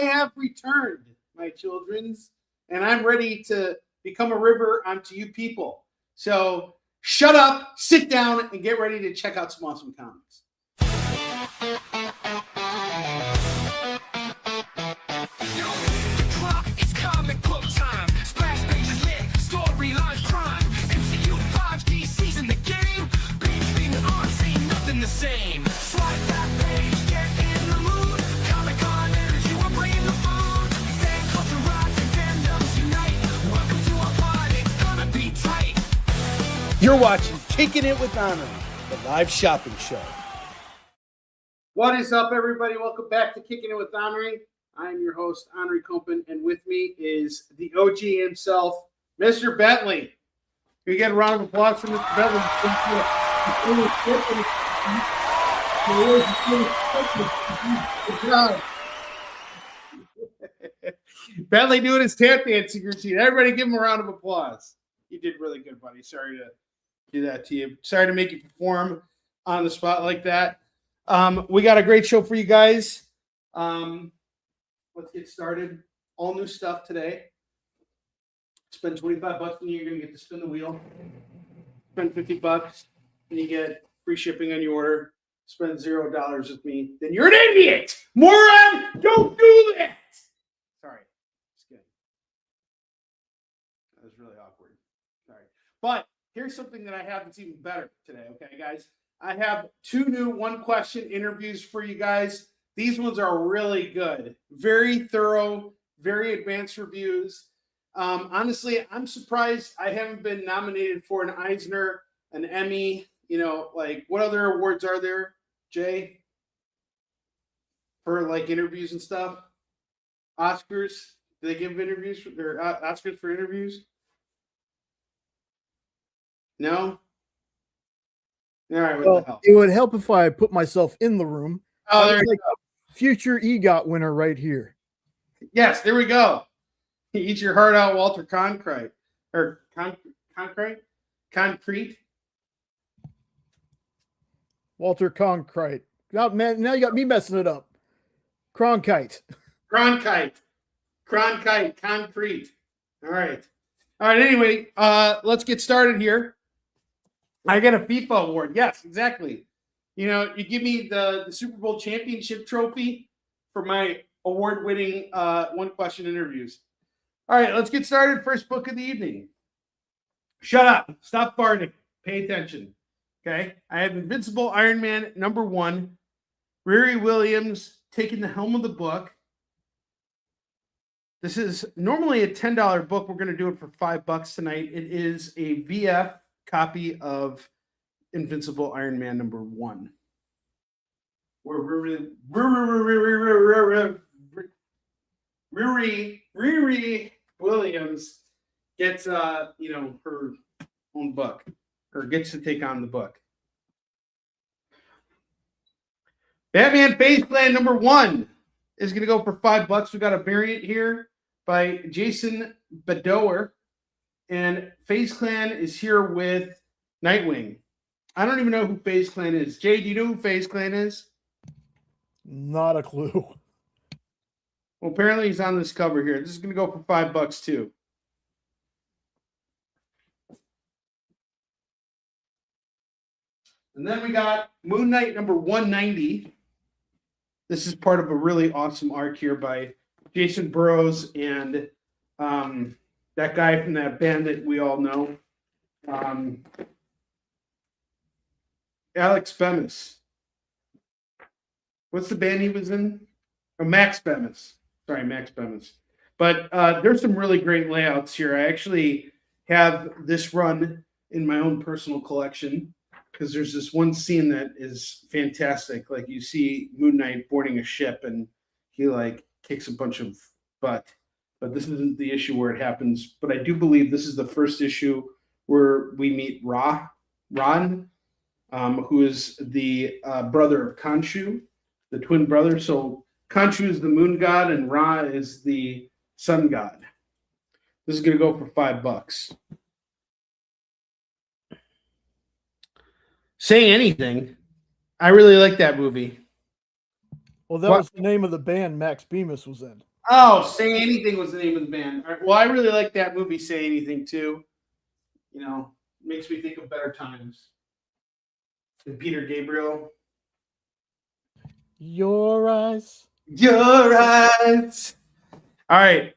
have returned, my childrens, and I'm ready to become a river onto you people. So shut up, sit down, and get ready to check out some awesome comics. The same. Slide that page, get in the mood. Comic-Con energy, we're bringing the food. Fan culture rocks and fandoms unite. Welcome to our pod, it's gonna be tight. You're watching Kickin It with Onrie, the live shopping show. What is up, everybody? Welcome back to Kickin It with Onrie. I'm your host, Onrie Compen, and with me is the OG himself, Mr. Bentley. Can we get a round of applause for Mr. Bentley? Good job. Bentley doing his tap dancing routine. Everybody give him a round of applause. You did really good, buddy. Sorry to do that to you. Sorry to make you perform on the spot like that. We got a great show for you guys. Let's get started. All new stuff today. Spend $25 and you're going to get to spin the wheel. Spend $50 and you get free shipping on your order. Spend $0 with me. Then you're an idiot! Moron! Don't do that! Sorry. Just kidding. That was really awkward. Sorry. But here's something that I have that's even better today, okay, guys? I have 2 new one-question interviews for you guys. These ones are really good. Very thorough, very advanced reviews. Honestly, I'm surprised I haven't been nominated for an Eisner, an Emmy. You know, like, what other awards are there, Jay? For, like, interviews and stuff? Oscars? Do they give interviews for their Oscars for interviews? No? All right, what the hell? It would help if I put myself in the room. Oh, there you go. Future EGOT winner right here. Yes, there we go. Eat your heart out, Walter Concrete. Or Concrete? Walter Cronkite. Now you got me messing it up. Cronkite. Concrete. All right. Anyway, let's get started here. I get a FIFA award. Yes, exactly. You know, you give me the Super Bowl championship trophy for my award-winning one-question interviews. All right, let's get started. First book of the evening. Shut up. Stop farting. Pay attention. Okay? I have Invincible Iron Man #1. Riri Williams taking the helm of the book. This is normally a $10 book. We're going to do it for $5 tonight. It is a VF copy of Invincible Iron Man #1. Riri Williams gets her own book, or gets to take on the book. Batman Phase Plan #1 is going to go for $5. We got a variant here by Jason Bedower, and Phase Clan is here with Nightwing. I don't even know who Phase Clan is. Jay, do you know who Phase Clan is? Not a clue. Well, apparently he's on this cover here. This is going to go for $5 too. And then we got Moon Knight #190. This is part of a really awesome arc here by Jason Burrows and that guy from that band that we all know, Alex Bemis. What's the band he was in? Oh, Max Bemis. Sorry, Max Bemis. But there's some really great layouts here. I actually have this run in my own personal collection because there's this one scene that is fantastic. Like, you see Moon Knight boarding a ship and he like kicks a bunch of butt. But this isn't the issue where it happens. But I do believe this is the first issue where we meet Ron, who is the brother of Khonshu, the twin brother. So Khonshu is the moon god and Ra is the sun god. This is going to go for $5. Say Anything. I really like that movie. Well, that was the name of the band Max Bemis was in. Oh, Say Anything was the name of the band. All right, well, I really like that movie, Say Anything, too. You know, makes me think of better times. And Peter Gabriel. Your eyes. Your eyes. All right.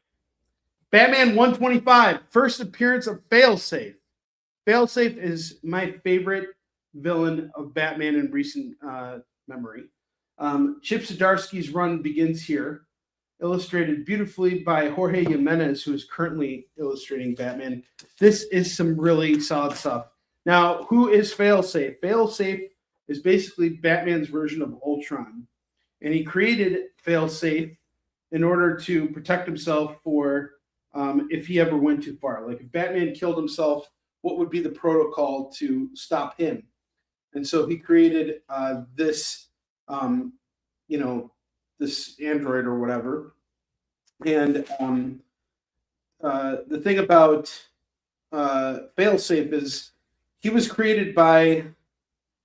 Batman 125, first appearance of Failsafe. Failsafe is my favorite villain of Batman in recent memory. Chip Zdarsky's run begins here, illustrated beautifully by Jorge Jimenez, who is currently illustrating Batman. This is some really solid stuff. Now, who is Failsafe? Failsafe is basically Batman's version of Ultron, and he created Failsafe in order to protect himself for if he ever went too far. Like if Batman killed himself, what would be the protocol to stop him? And so he created this, this android or whatever. And the thing about Failsafe is he was created by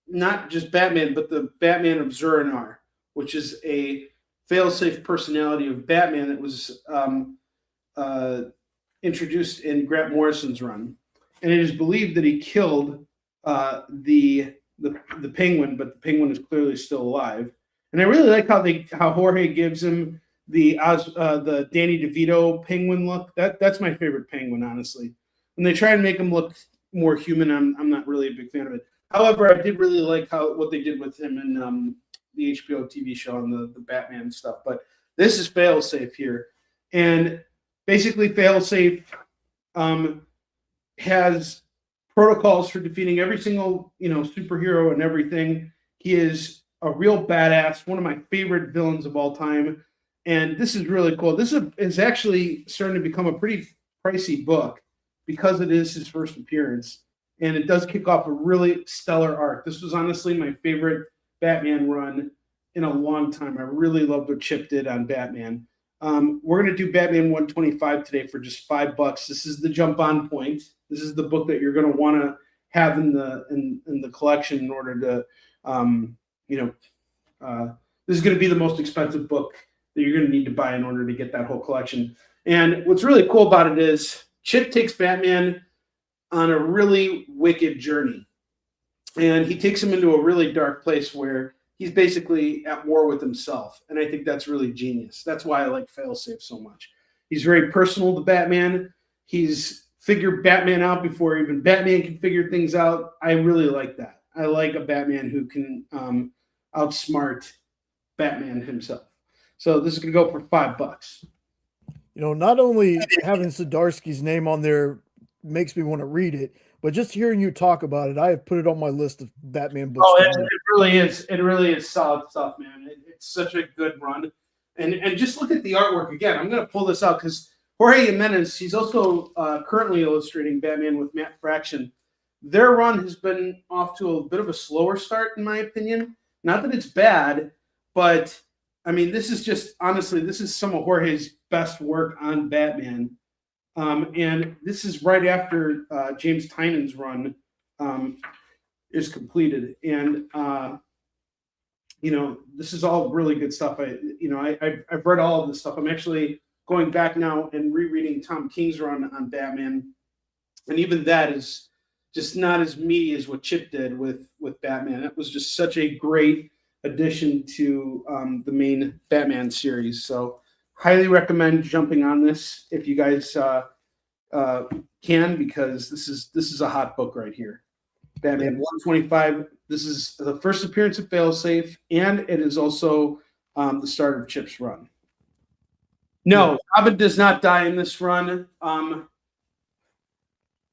not just Batman, but the Batman of Zur-Anar, which is a failsafe personality of Batman that was introduced in Grant Morrison's run, and it is believed that he killed the Penguin, but the Penguin is clearly still alive. And I really like how Jorge gives him the Danny DeVito Penguin look. That's my favorite Penguin, honestly. When they try and make him look more human, I'm not really a big fan of it. However, I did really like what they did with him in the HBO TV show and the Batman stuff. But this is Failsafe here. And basically Failsafe has protocols for defeating every single, superhero and everything. He is a real badass, one of my favorite villains of all time. And this is really cool. This is actually starting to become a pretty pricey book because it is his first appearance. And it does kick off a really stellar arc. This was honestly my favorite Batman run in a long time. I really loved what Chip did on Batman. We're going to do Batman 125 today for just $5. This is the jump on point. This is the book that you're going to want to have in the collection in order to, this is going to be the most expensive book that you're going to need to buy in order to get that whole collection. And what's really cool about it is Chip takes Batman on a really wicked journey. And he takes him into a really dark place where he's basically at war with himself. And I think that's really genius. That's why I like Failsafe so much. He's very personal to Batman. He's figured Batman out before even Batman can figure things out. I really like that. I like a Batman who can outsmart Batman himself. So this is going to go for $5. Not only having Zdarsky's name on there makes me want to read it, but just hearing you talk about it, I have put it on my list of Batman books. Oh, it really is. It really is solid stuff, man. It's such a good run. And just look at the artwork again. I'm going to pull this out because Jorge Jimenez, he's also currently illustrating Batman with Matt Fraction. Their run has been off to a bit of a slower start, in my opinion. Not that it's bad, but I mean, this is just honestly, this is some of Jorge's best work on Batman. And this is right after James Tynan's run is completed. And, this is all really good stuff. I've read all of this stuff. I'm actually going back now and rereading Tom King's run on Batman. And even that is just not as meaty as what Chip did with Batman. It was just such a great addition to the main Batman series. So highly recommend jumping on this if you guys can, because this is a hot book right here. Batman 125. This is the first appearance of Failsafe, and it is also the start of Chip's run. No, Robin does not die in this run.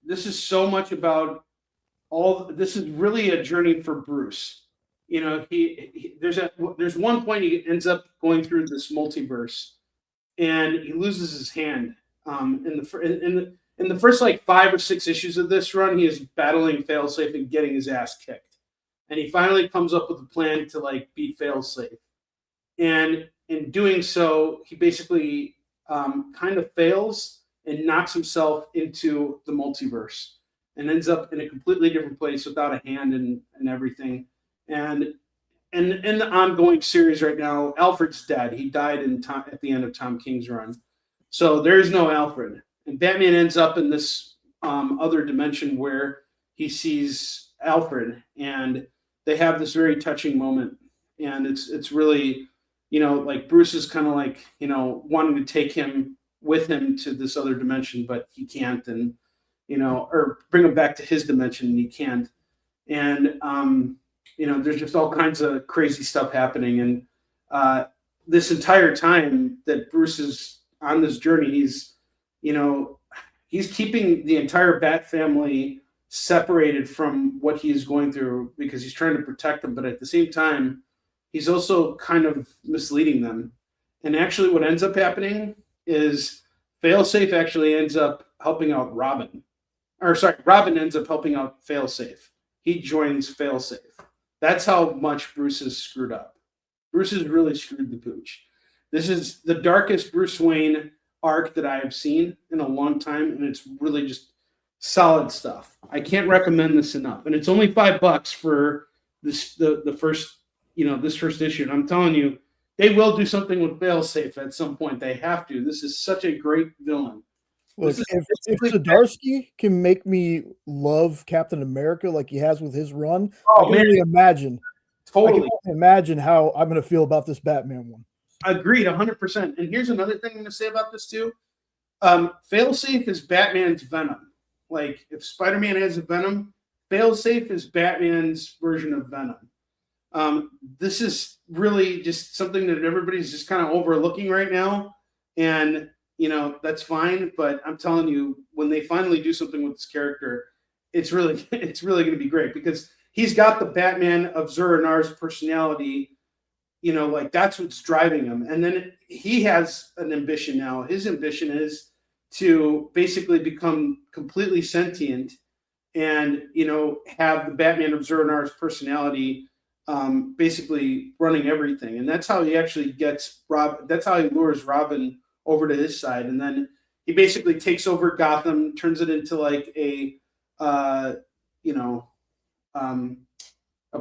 This is so much about this is really a journey for Bruce. There's one point he ends up going through this multiverse, and he loses his hand. In the first like 5 or 6 issues of this run, he is battling Failsafe and getting his ass kicked, and he finally comes up with a plan to like beat Failsafe. And in doing so, he basically kind of fails and knocks himself into the multiverse and ends up in a completely different place without a hand and everything. And and in the ongoing series right now, Alfred's dead. He died at the end of Tom King's run. So there is no Alfred. And Batman ends up in this other dimension where he sees Alfred, and they have this very touching moment. And it's really, like Bruce is kind of like, wanting to take him with him to this other dimension, but he can't, and or bring him back to his dimension, and he can't. And there's just all kinds of crazy stuff happening. And this entire time that Bruce is on this journey, he's keeping the entire Bat family separated from what he is going through because he's trying to protect them. But at the same time, he's also kind of misleading them. And actually what ends up happening is Failsafe actually ends up helping out Robin. Or sorry, Robin ends up helping out Failsafe. He joins Failsafe. That's how much Bruce is screwed up. Bruce has really screwed the pooch. This is the darkest Bruce Wayne arc that I have seen in a long time, and it's really just solid stuff. I can't recommend this enough. And it's only $5 for the first, this first issue. And I'm telling you, they will do something with Failsafe at some point. They have to. This is such a great villain. Look, if Zdarsky can make me love Captain America like he has with his run, I can only imagine. Totally. I can imagine how I'm going to feel about this Batman one. Agreed, 100%. And here's another thing I'm going to say about this too. Failsafe is Batman's Venom. Like if Spider-Man has a Venom, Failsafe is Batman's version of Venom. This is really just something that everybody's just kind of overlooking right now. And that's fine, but I'm telling you, when they finally do something with this character, it's really going to be great because he's got the Batman of Zur-En-Arrh's personality, like that's what's driving him. And then he has an ambition now. His ambition is to basically become completely sentient and, have the Batman of Zur-En-Arrh's personality basically running everything. And that's how he actually gets that's how he lures Robin over to his side, and then he basically takes over Gotham, turns it into like a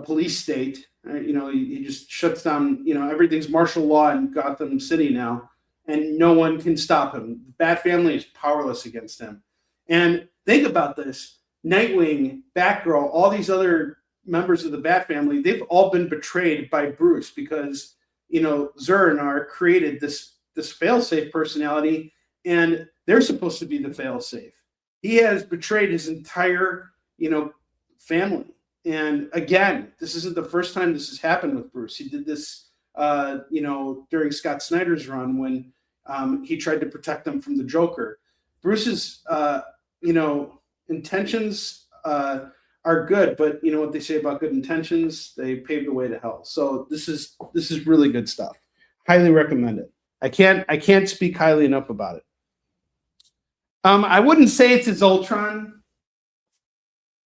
police state. He just shuts down. Everything's martial law in Gotham City now, and no one can stop him. The Bat family is powerless against him. And think about this: Nightwing, Batgirl, all these other members of the Bat family, they've all been betrayed by Bruce because Zur-En-Arrh created this Failsafe personality, and they're supposed to be the Failsafe. He has betrayed his entire, family. And again, this isn't the first time this has happened with Bruce. He did this, during Scott Snyder's run when he tried to protect them from the Joker. Bruce's, intentions are good, but you know what they say about good intentions? They pave the way to hell. So this is really good stuff. Highly recommend it. I can't speak highly enough about it. I wouldn't say it's his Ultron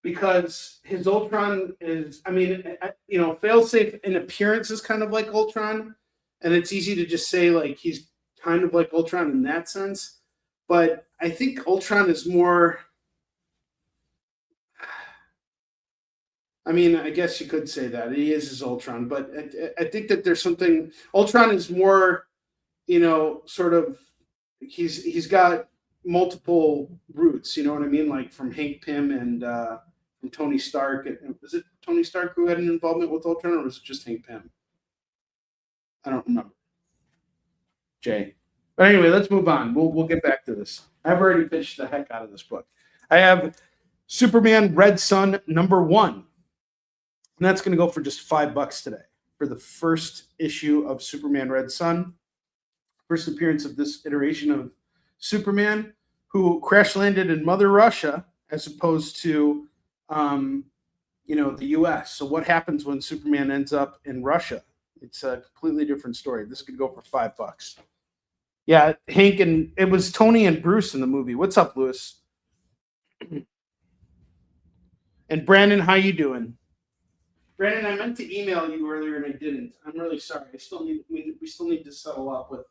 because his Ultron is, Failsafe in appearance is kind of like Ultron, and it's easy to just say like he's kind of like Ultron in that sense. But I think Ultron is more. I guess you could say that he is his Ultron, but I think that there's something. Ultron is more. Sort of, he's got multiple roots, you know what I mean? Like from Hank Pym and from Tony Stark. Was it Tony Stark who had an involvement with Ultron, or was it just Hank Pym? I don't remember. Jay. But anyway, let's move on. We'll get back to this. I've already pitched the heck out of this book. I have Superman Red Sun #1. And that's going to go for just $5 today for the first issue of Superman Red Sun. First appearance of this iteration of Superman, who crash landed in Mother Russia as opposed to, the U.S. So what happens when Superman ends up in Russia? It's a completely different story. This could go for $5. Yeah, Hank and it was Tony and Bruce in the movie. What's up, Lewis? And Brandon, how you doing? Brandon, I meant to email you earlier and I didn't. I'm really sorry. We still need to settle up with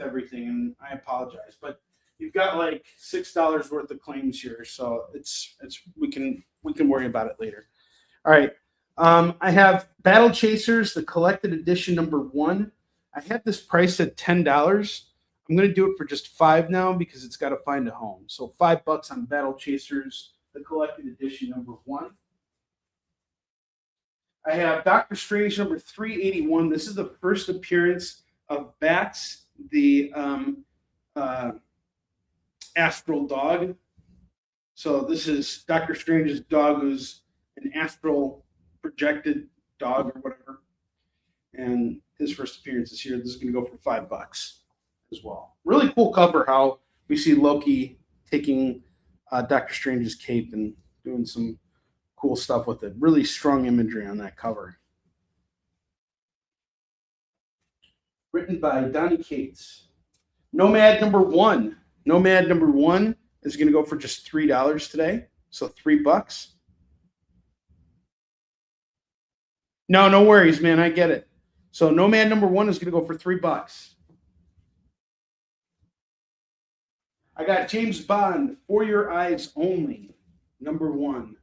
everything, and I apologize. But you've got like $6 worth of claims here, so it's we can worry about it later. All right. I have Battle Chasers, the collected edition #1. I had this priced at $10. I'm going to do it for just $5 now because it's got to find a home. So $5 on Battle Chasers, the collected edition #1. I have Doctor Strange #381. This is the first appearance of Bats, the astral dog. So this is Doctor Strange's dog, who's an astral projected dog or whatever. And his first appearance is here. This is going to go for $5 as well. Really cool cover how we see Loki taking Doctor Strange's cape and doing some cool stuff with it. Really strong imagery on that cover. Written by Donny Cates. Nomad #1. Nomad #1 is going to go for just $3 today. So $3. No worries, man. I get it. So Nomad #1 is going to go for $3. I got James Bond, For Your Eyes Only, #1.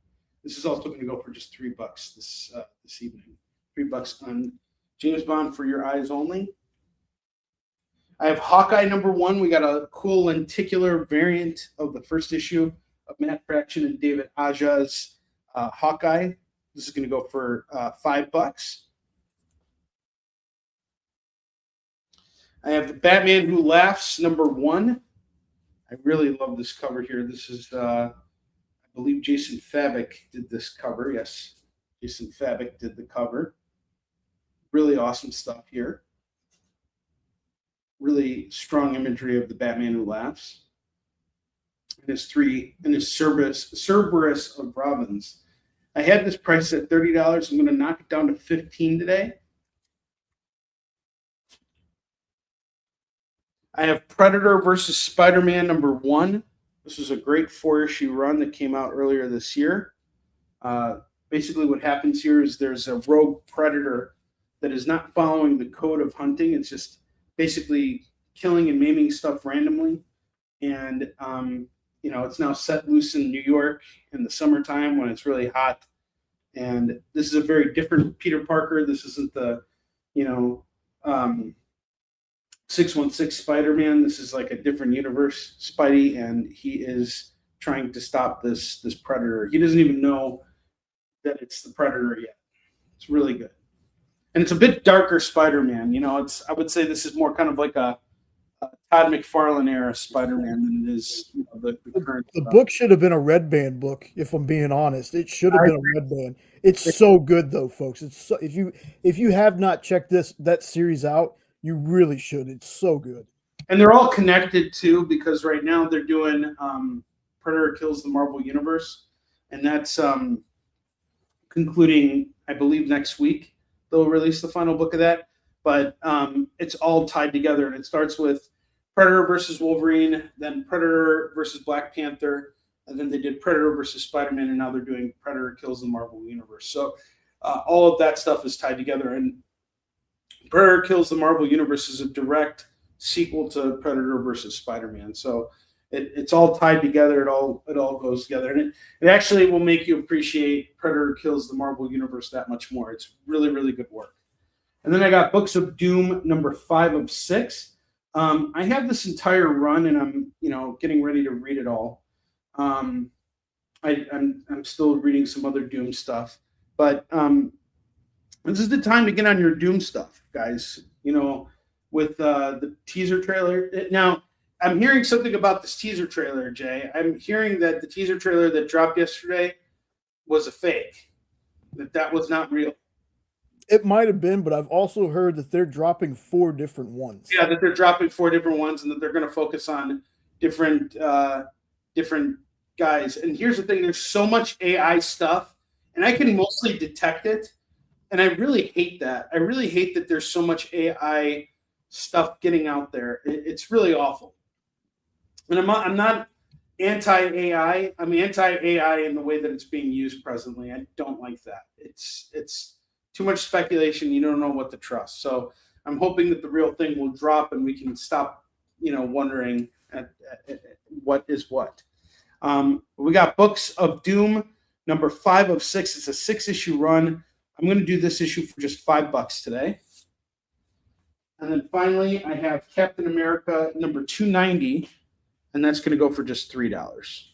This is also going to go for just $3 this evening. $3 on James Bond, For Your Eyes Only. I have Hawkeye #1. We got a cool lenticular variant of the first issue of Matt Fraction and David Aja's Hawkeye. This is going to go for $5. I have the Batman Who Laughs #1. I really love this cover here. This is, I believe Jason Fabok did this cover. Yes, Jason Fabok did the cover. Really awesome stuff here. Really strong imagery of the Batman Who Laughs. And his Cerberus of Robins. I had this priced at $30. I'm going to knock it down to $15 today. I have Predator versus Spider-Man #1. This was a great 4-issue run that came out earlier this year. Basically what happens here is there's a rogue predator that is not following the code of hunting. It's just basically killing and maiming stuff randomly. And, it's now set loose in New York in the summertime when it's really hot. And this is a very different Peter Parker. This isn't the, 616 Spider-Man. This is like a different universe, Spidey, and he is trying to stop this predator. He doesn't even know that it's the predator yet. It's really good. And it's a bit darker Spider-Man. I would say this is more kind of like a Todd McFarlane era Spider-Man than it is the current. The book should have been a Red Band book, if I'm being honest. It should have been a Red Band. It's so good though, folks. It's so, if you have not checked that series out, you really should. It's so good. And they're all connected too, because right now they're doing Predator Kills the Marvel Universe, and that's concluding, I believe, next week. They'll release the final book of that. But it's all tied together, and it starts with Predator versus Wolverine, then Predator versus Black Panther, and then they did Predator versus Spider-Man, and now they're doing Predator Kills the Marvel Universe. So all of that stuff is tied together, and Predator Kills the Marvel Universe is a direct sequel to Predator versus Spider-Man. So it's all tied together. It all goes together, and it actually will make you appreciate Predator Kills the Marvel Universe that much more. It's really, really good work. And then I got Books of Doom #5 of 6. I have this entire run, and I'm getting ready to read it all. I'm still reading some other Doom stuff, but this is the time to get on your Doom stuff, guys. With the teaser trailer. Now, I'm hearing something about this teaser trailer, Jay. I'm hearing that the teaser trailer that dropped yesterday was a fake. That was not real. It might have been, but I've also heard that they're dropping 4 different ones. Yeah, that they're dropping 4 different ones, and that they're going to focus on different guys. And here's the thing: there's so much AI stuff, and I can mostly detect it. And I really hate that. I really hate that there's so much AI stuff getting out there. It's really awful. And I'm not anti-AI. I'm anti-AI in the way that it's being used presently. I don't like that. It's too much speculation. You don't know what to trust. So I'm hoping that the real thing will drop and we can stop, wondering at what is what. We got Books of Doom #5 of 6. It's a 6-issue run. I'm going to do this issue for just $5 today. And then finally, I have Captain America number 290, and that's going to go for just $3.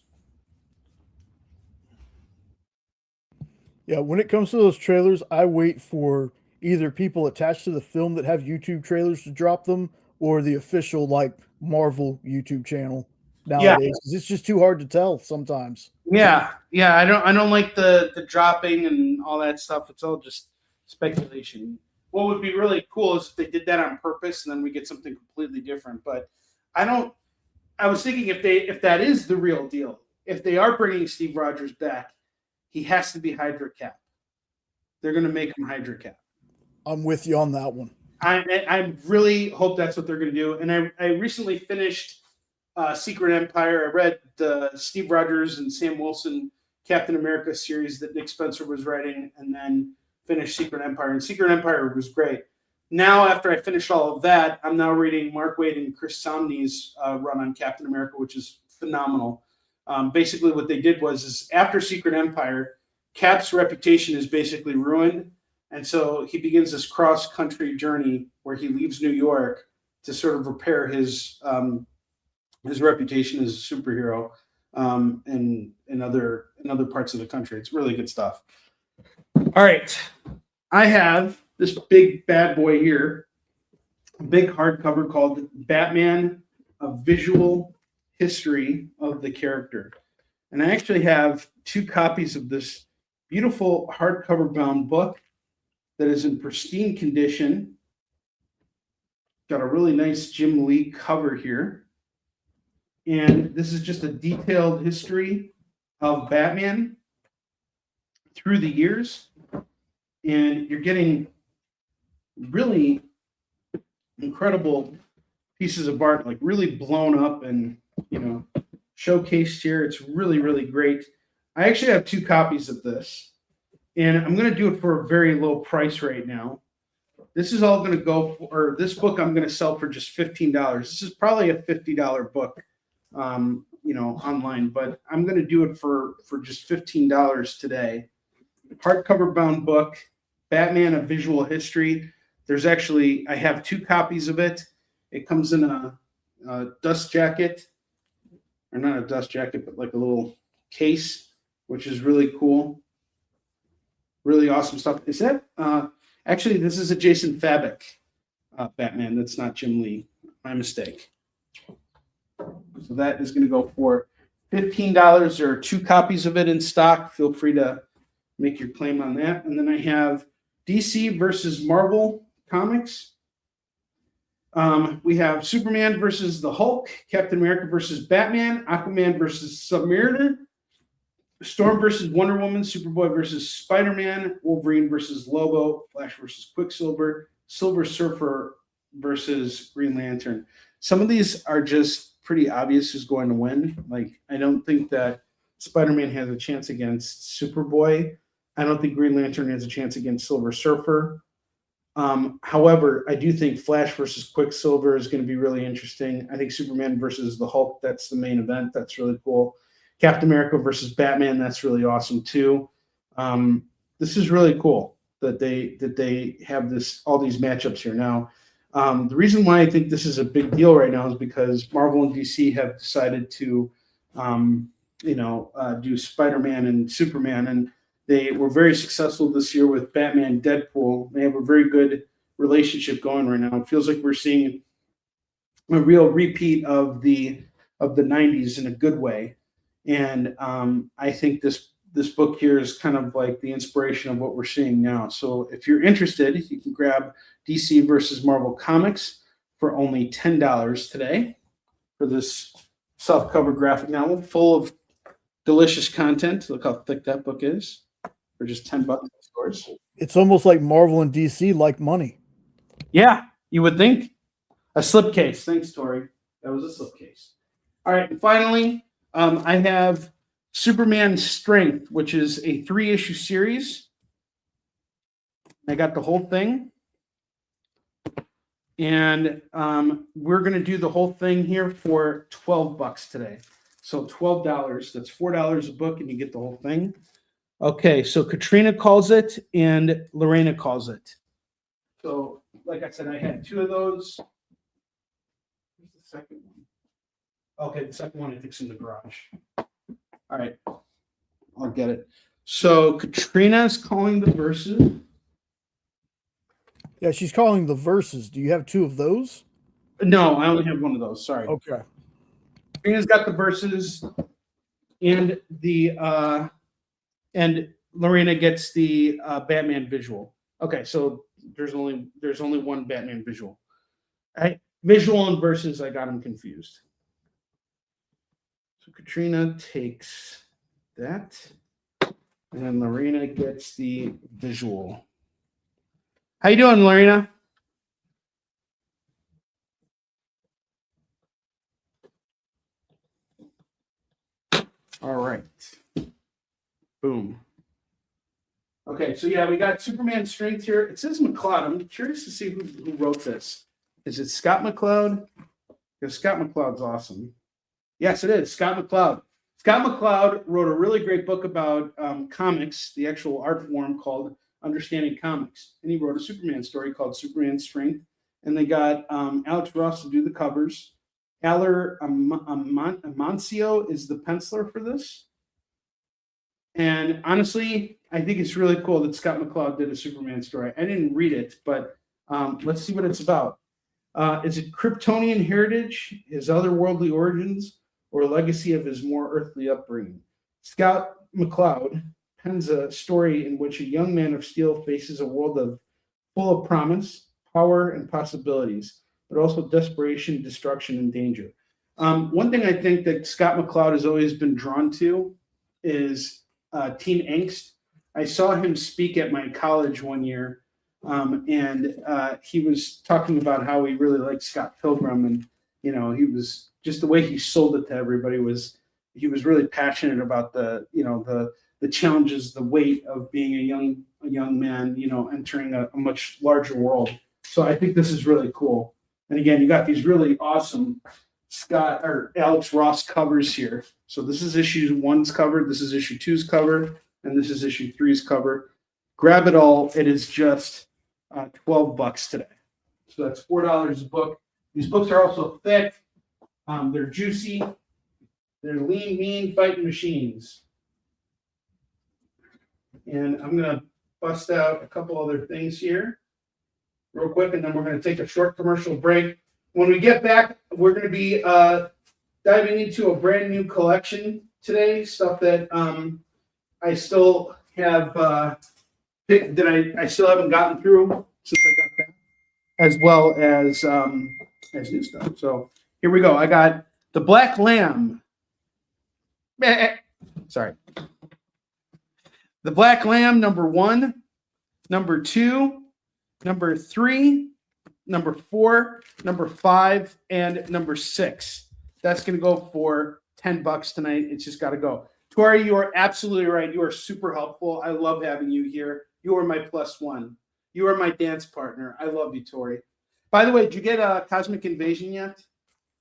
Yeah, when it comes to those trailers, I wait for either people attached to the film that have YouTube trailers to drop them, or the official like Marvel YouTube channel nowadays. 'Cause it's just too hard to tell sometimes. Yeah. I don't like the dropping and all that stuff. It's all just speculation. What would be really cool is if they did that on purpose and then we get something completely different. But I was thinking if that is the real deal, if they are bringing Steve Rogers back, he has to be Hydra Cap. They're going to make him Hydra Cap. I'm with you on that one. I really hope that's what they're going to do. And I recently finished Secret Empire. I read the Steve Rogers and Sam Wilson Captain America series that Nick Spencer was writing, and then finished Secret Empire. And Secret Empire was great. Now, after I finished all of that, I'm now reading Mark Waid and Chris Samnee's run on Captain America, which is phenomenal. Basically, what they did is after Secret Empire, Cap's reputation is basically ruined. And so he begins this cross-country journey where he leaves New York to sort of repair his reputation as a superhero in other parts of the country. It's really good stuff. All right. I have this big bad boy here, a big hardcover called Batman, A Visual History of the Character. And I actually have 2 copies of this beautiful hardcover bound book that is in pristine condition. Got a really nice Jim Lee cover here. And this is just a detailed history of Batman through the years. And you're getting really incredible pieces of art, like really blown up and, showcased here. It's really, really great. I actually have 2 copies of this, and I'm going to do it for a very low price right now. This is all going to go for, this book I'm going to sell for just $15. This is probably a $50 book, online, but I'm going to do it for just $15 today. Hardcover bound book, Batman, A Visual History. I have 2 copies of it. It comes in a dust jacket, or not a dust jacket, but like a little case, which is really cool. Really awesome stuff. Is that actually, this is a Jason Fabok Batman. That's not Jim Lee. My mistake. So that is going to go for $15. There are 2 copies of it in stock. Feel free to make your claim on that. And then I have DC versus Marvel comics. We have Superman versus the Hulk, Captain America versus Batman, Aquaman versus Submariner, Storm versus Wonder Woman, Superboy versus Spider-Man, Wolverine versus Lobo, Flash versus Quicksilver, Silver Surfer versus Green Lantern. Some of these are just pretty obvious who's going to win. Like, I don't think that Spider-Man has a chance against Superboy. I don't think Green Lantern has a chance against Silver Surfer. However, I do think Flash versus Quicksilver is going to be really interesting. I think Superman versus the Hulk, that's the main event. That's really cool. Captain America versus Batman, that's really awesome too. This is really cool that they have all these matchups here now. The reason why I think this is a big deal right now is because Marvel and DC have decided to, do Spider-Man and Superman, and they were very successful this year with Batman and Deadpool. They have a very good relationship going right now. It feels like we're seeing a real repeat of the 90s in a good way. And I think this book here is kind of like the inspiration of what we're seeing now. So if you're interested, you can grab DC versus Marvel Comics for only $10 today for this softcover graphic novel full of delicious content. Look how thick that book is. For just $10 in stores. It's almost like Marvel and DC like money. Yeah, you would think. A slipcase. Thanks, Tori. That was a slipcase. All right, and finally, I have Superman Strength, which is a 3-issue series. I got the whole thing. And we're going to do the whole thing here for $12 today. So $12. That's $4 a book, and you get the whole thing. Okay, so Katrina calls it and Lorena calls it. So, like I said, I had two of those. Where's the second one? Okay, the second one I think's in the garage. All right, I'll get it. So Katrina's calling the verses. Yeah, she's calling the verses. Do you have two of those? No, I only have one of those. Sorry. Okay. Katrina's got the verses, and and Lorena gets the Batman visual. Okay, so there's only one Batman visual. Visual and verses, I got them confused. So Katrina takes that, and then Lorena gets the visual. How you doing, Lorena? All right. Boom. Okay, so yeah, we got Superman strength here. It says McCloud. I'm curious to see who wrote this. Is it Scott McCloud? Because Scott McCloud's awesome. Yes, it is. Scott McCloud. Scott McCloud wrote a really great book about comics, the actual art form called Understanding Comics. And he wrote a Superman story called Superman Strength. And they got Alex Ross to do the covers. Aller Amancio is the penciler for this. And honestly, I think it's really cool that Scott McCloud did a Superman story. I didn't read it, but let's see what it's about. Is it Kryptonian heritage, his otherworldly origins, or a legacy of his more earthly upbringing? Scott McCloud pens a story in which a young man of steel faces a world full of promise, power, and possibilities, but also desperation, destruction, and danger. One thing I think that Scott McCloud has always been drawn to is teen angst. I saw him speak at my college one year, and he was talking about how he really liked Scott Pilgrim, and he was just the way he sold it to everybody was he was really passionate about the challenges, the weight of being a young man, entering a much larger world. So I think this is really cool. And again, you got these really awesome Scott or Alex Ross covers here. So this is issue 1's cover, this is issue 2's cover, and this is issue 3's cover. Grab it all. It is just $12 today. So that's $4 a book. These books are also thick. They're juicy. They're lean, mean fighting machines. And I'm going to bust out a couple other things here real quick, and then we're going to take a short commercial break. When we get back, we're going to be diving into a brand new collection today, stuff that I still have I still haven't gotten through since I got back, as well as new stuff. So here we go. I got the Black Lamb. Sorry. The Black Lamb, number 1, number 2, number 3, number 4, number 5, and number 6. That's going to go for $10 tonight. It's just got to go. Tori, you are absolutely right. You are super helpful. I love having you here. You are my +1. You are my dance partner. I love you, Tori. By the way, did you get a Cosmic Invasion yet?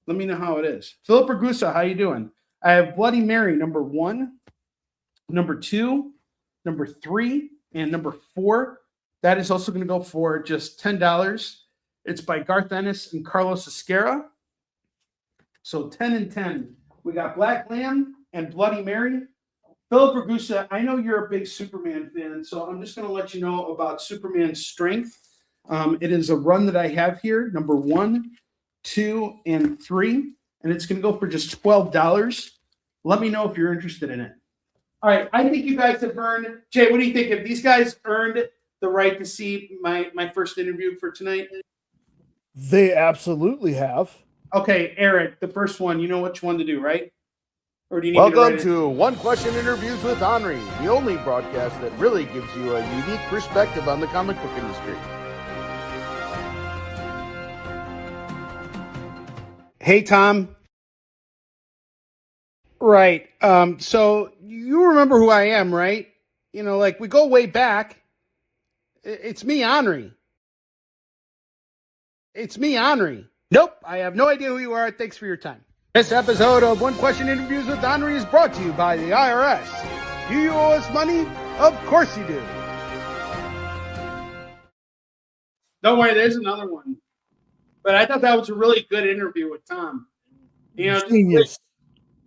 Let me know how it is. Philip Ragusa, how you doing? I have Bloody Mary, number 1, number 2, number 3, and number 4. That is also going to go for just $10. It's by Garth Ennis and Carlos Esquerra. So 10 and 10. We got Black Lamb and Bloody Mary. Philip Ragusa, I know you're a big Superman fan, so I'm just going to let you know about Superman Strength. It is a run that I have here, number 1, 2, and 3, and it's going to go for just $12. Let me know if you're interested in it. All right, I think you guys have earned. Jay, what do you think? Have these guys earned the right to see my first interview for tonight? They absolutely have. Okay, Eric, the first one, you know which one to do, right? Or do you need Welcome me to One Question Interviews with Onrie, the only broadcast that really gives you a unique perspective on the comic book industry. Hey, Tom. Right. So you remember who I am, right? We go way back. It's me, Onrie. It's me, Onrie. Nope, I have no idea who you are. Thanks for your time. This episode of One Question Interviews with Onrie is brought to you by the IRS. Do you owe us money? Of course you do. Don't worry, there's another one. But I thought that was a really good interview with Tom. You know, just Genius.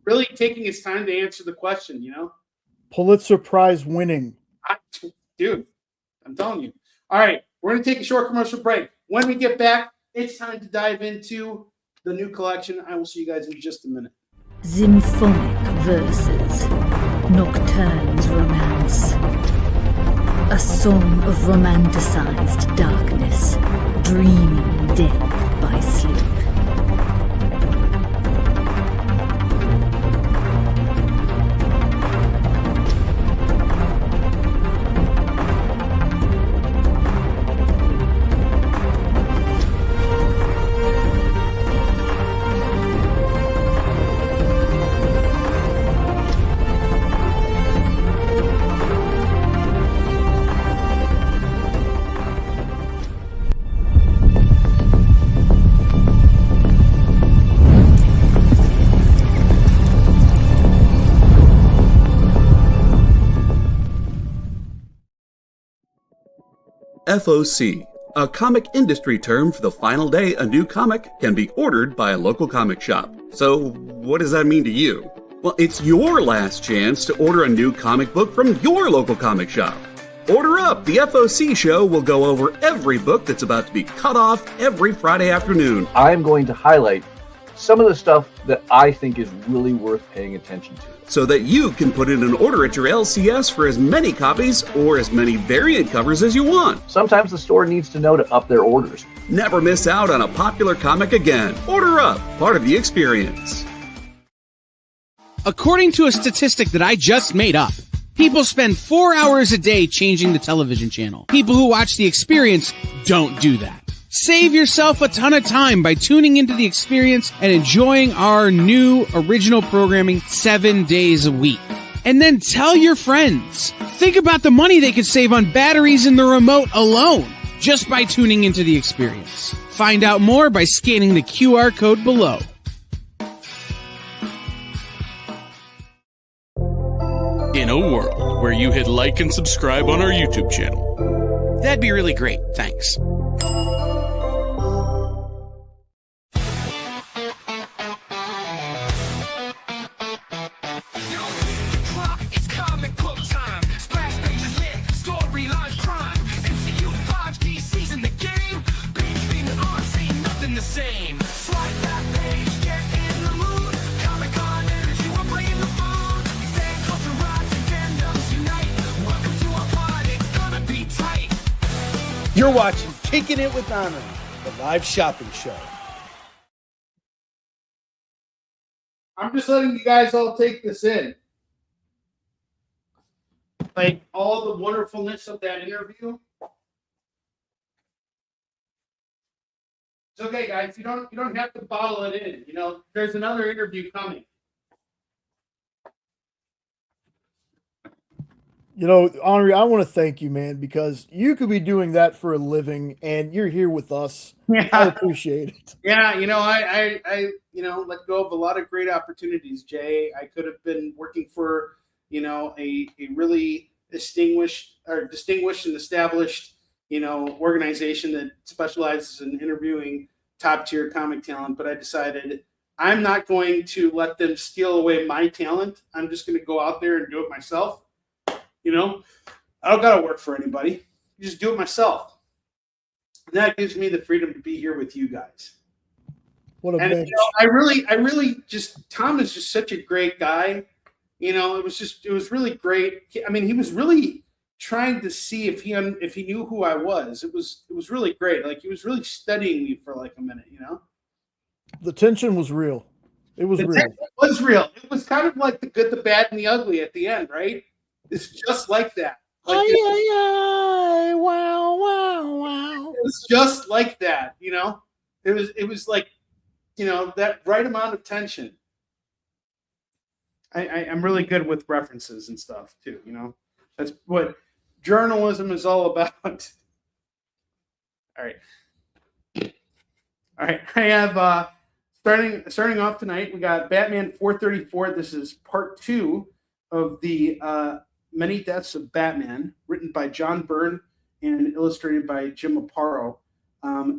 really taking his time to answer the question, you know? Pulitzer Prize winning. Dude, I'm telling you. All right, we're going to take a short commercial break. When we get back, it's time to dive into the new collection. I will see you guys in just a minute. Symphonic verses, Nocturne's romance. A song of romanticized darkness, dreaming death by sleep. FOC, a comic industry term for the final day a new comic can be ordered by a local comic shop. So, what does that mean to you? Well, it's your last chance to order a new comic book from your local comic shop. Order up! The FOC show will go over every book that's about to be cut off every Friday afternoon. I'm going to highlight some of the stuff that I think is really worth paying attention to, so that you can put in an order at your LCS for as many copies or as many variant covers as you want. Sometimes the store needs to know to up their orders. Never miss out on a popular comic again. Order up, part of the experience. According to a statistic that I just made up, people spend 4 hours a day changing the television channel. People who watch The Experience don't do that. Save yourself a ton of time by tuning into The Experience and enjoying our new original programming 7 days a week. And then tell your friends. Think about the money they could save on batteries in the remote alone just by tuning into The Experience. Find out more by scanning the QR code below. In a world where you hit like and subscribe on our YouTube channel, That'd be really great. Thanks. It's comic book time. Splash pages lit, storylines crime. MCU 5G season the game. Big thing on, ain't nothing the same. Swipe that page, get in the mood. Comic-Con energy, we're bringing the food. Fan culture rise and fandoms unite. Welcome to our pod, it's gonna be tight. You're watching Kickin It with Onrie, the live shopping show. I'm just letting you guys all take this in. Like all the wonderfulness of that interview. It's okay, guys. You don't have to bottle it in. You know, there's another interview coming. You know, Onrie, I want to thank you, man, because you could be doing that for a living, and you're here with us. I Yeah, appreciate it. yeah. You know, I let go of a lot of great opportunities, Jay. I could have been working for, a really distinguished and established, organization that specializes in interviewing top tier comic talent. But I decided I'm not going to let them steal away my talent. I'm just going to go out there and do it myself. I don't got to work for anybody. I just do it myself. And that gives me the freedom to be here with you guys. What a And bench. I really just Tom is just such a great guy. It was really great. I mean, he was really trying to see if he knew who I was. It was really great. Like he was really studying me for like a minute. The tension was real. It was real. It was real. It was kind of like the good, the bad, and the ugly at the end, right? It's just like that. Like, Wow, wow, wow. it was just like that. It was like, that right amount of tension. I'm really good with references and stuff too. That's what journalism is all about. All right. I have starting off tonight. We got Batman 434. This is part 2 of the Many Deaths of Batman, written by John Byrne and illustrated by Jim Aparo.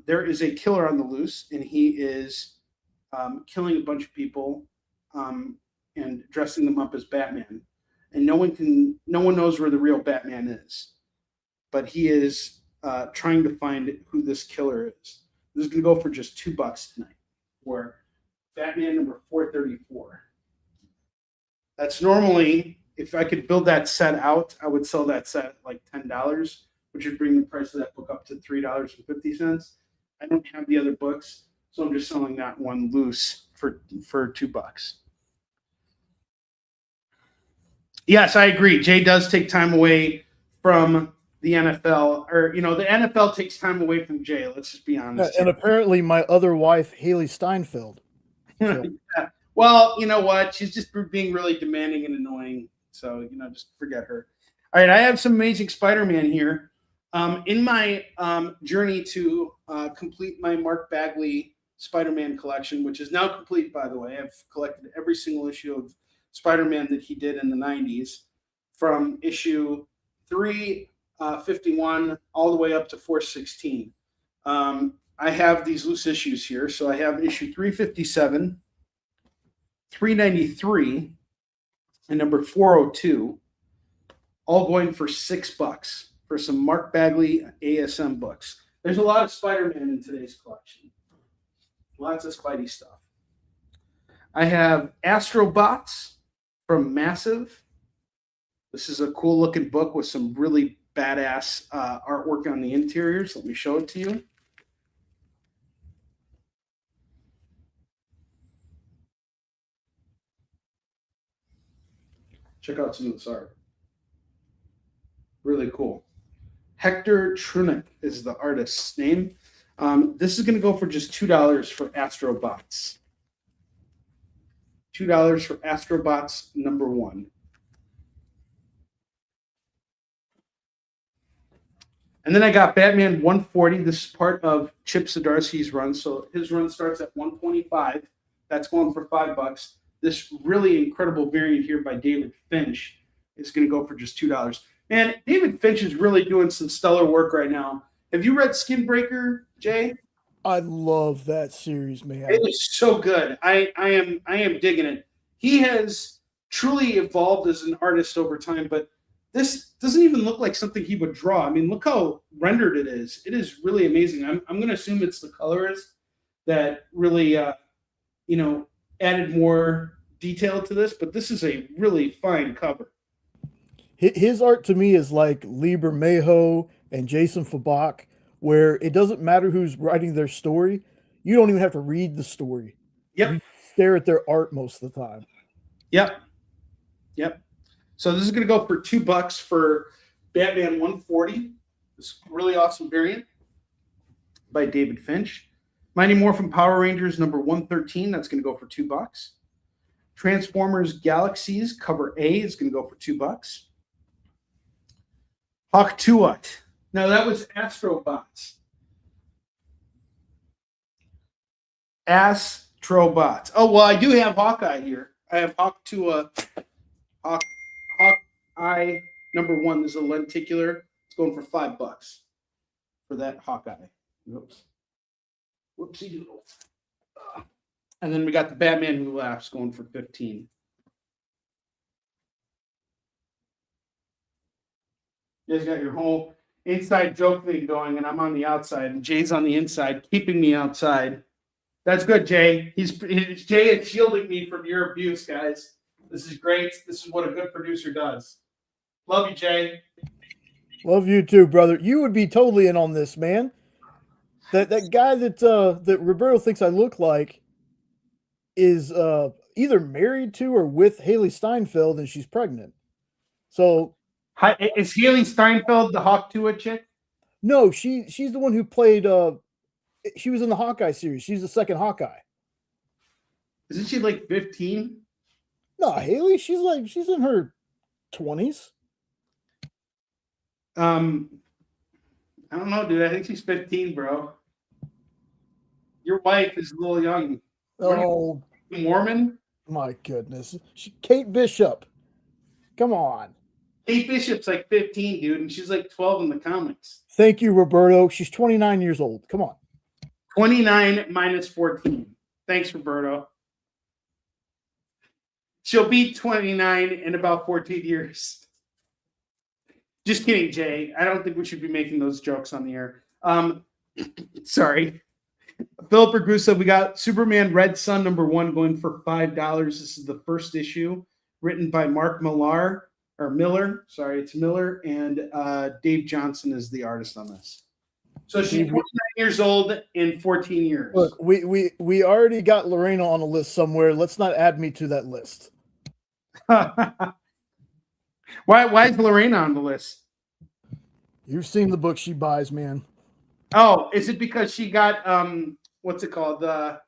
There is a killer on the loose, and he is killing a bunch of people and dressing them up as Batman. And no one knows where the real Batman is, but he is trying to find who this killer is. This is going to go for just $2 tonight for Batman number 434. That's normally, if I could build that set out, I would sell that set at like $10, which would bring the price of that book up to $3.50. I don't have the other books, so I'm just selling that one loose for $2. Yes, I agree. Jay does take time away from the NFL, or the NFL takes time away from Jay. Let's just be honest. And apparently, my other wife, Haley Steinfeld. So. Yeah. Well, you know what? She's just being really demanding and annoying. So just forget her. All right, I have some amazing Spider-Man here. In my journey to complete my Mark Bagley Spider-Man collection, which is now complete, by the way. I've collected every single issue of Spider-Man that he did in the 90s, from issue 351 all the way up to 416. I have these loose issues here. So I have issue 357, 393, and number 402, all going for $6 for some Mark Bagley ASM books. There's a lot of Spider-Man in today's collection. Lots of Spidey stuff. I have Astrobots from Massive. This is a cool looking book with some really badass artwork on the interiors. Let me show it to you. Check out some of this art. Really cool. Hector Trunick is the artist's name. This is going to go for just $2 for Astrobots. $2 for Astrobots number 1. And then I got Batman 140. This is part of Chip Zdarsky's run. So his run starts at 125. That's going for $5. This really incredible variant here by David Finch is going to go for just $2. And David Finch is really doing some stellar work right now. Have you read Skinbreaker, Jay? I love that series, man. It is so good. I am digging it. He has truly evolved as an artist over time, but this doesn't even look like something he would draw. I mean, look how rendered it is. It is really amazing. I'm going to assume it's the colorist that really, added more detail to this, but this is a really fine cover. His art to me is like Lee Bermejo and Jason Fabak, where it doesn't matter who's writing their story. You don't even have to read the story. Yep. You stare at their art most of the time. Yep. So this is going to go for $2 for Batman 140. This really awesome variant by David Finch. Mighty Morphin Power Rangers number 113. That's going to go for $2. Transformers Galaxies cover A is going to go for $2. Hawk-Tuat. Now that was Astrobots. Astrobots. Oh, well, I do have Hawkeye here. I have Hawk-Tuat. Hawkeye number 1. This is a lenticular. It's going for $5 for that Hawkeye. Oops. Whoopsie doodle. And then we got the Batman Who Laughs going for $15. You guys got your whole inside joke thing going, and I'm on the outside, and Jay's on the inside, keeping me outside. That's good, Jay. Jay is shielding me from your abuse, guys. This is great. This is what a good producer does. Love you, Jay. Love you too, brother. You would be totally in on this, man. That guy that Roberto thinks I look like is either married to or with Haley Steinfeld, and she's pregnant. So is Haley Steinfeld the Hawk-Tuat chick? No, she's the one who played. She was in the Hawkeye series. She's the second Hawkeye. Isn't she like 15? No, Haley. She's in her 20s. I don't know, dude. I think she's 15, bro. Your wife is a little young. Oh, Mormon? My goodness. Kate Bishop. Come on. Kate Bishop's like 15, dude, and she's like 12 in the comics. Thank you, Roberto. She's 29 years old. Come on. 29 minus 14. Thanks, Roberto. She'll be 29 in about 14 years. Just kidding, Jay. I don't think we should be making those jokes on the air. Sorry. Philip Ragusa, we got Superman Red Sun #1 going for $5. This is the first issue, written by Mark Millar, or Miller. Sorry, it's Miller, and Dave Johnson is the artist on this. So she's 29 years old in 14 years. Look, we already got Lorena on a list somewhere. Let's not add me to that list. Why is Lorena on the list? You've seen the book she buys, man. Oh, is it because she got what's it called? The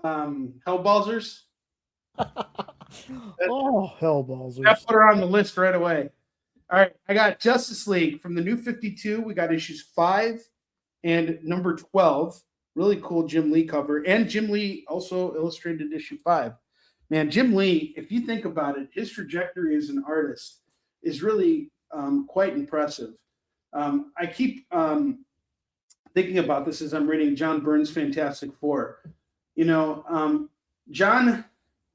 Hellballsers? Oh, Hellballsers. I put her on the list right away. All right, I got Justice League from the New 52. We got issues 5 and number 12. Really cool Jim Lee cover. And Jim Lee also illustrated issue 5. Man, Jim Lee, if you think about it, his trajectory as an artist is really quite impressive. I keep thinking about this as I'm reading John Byrne's Fantastic Four. You know, John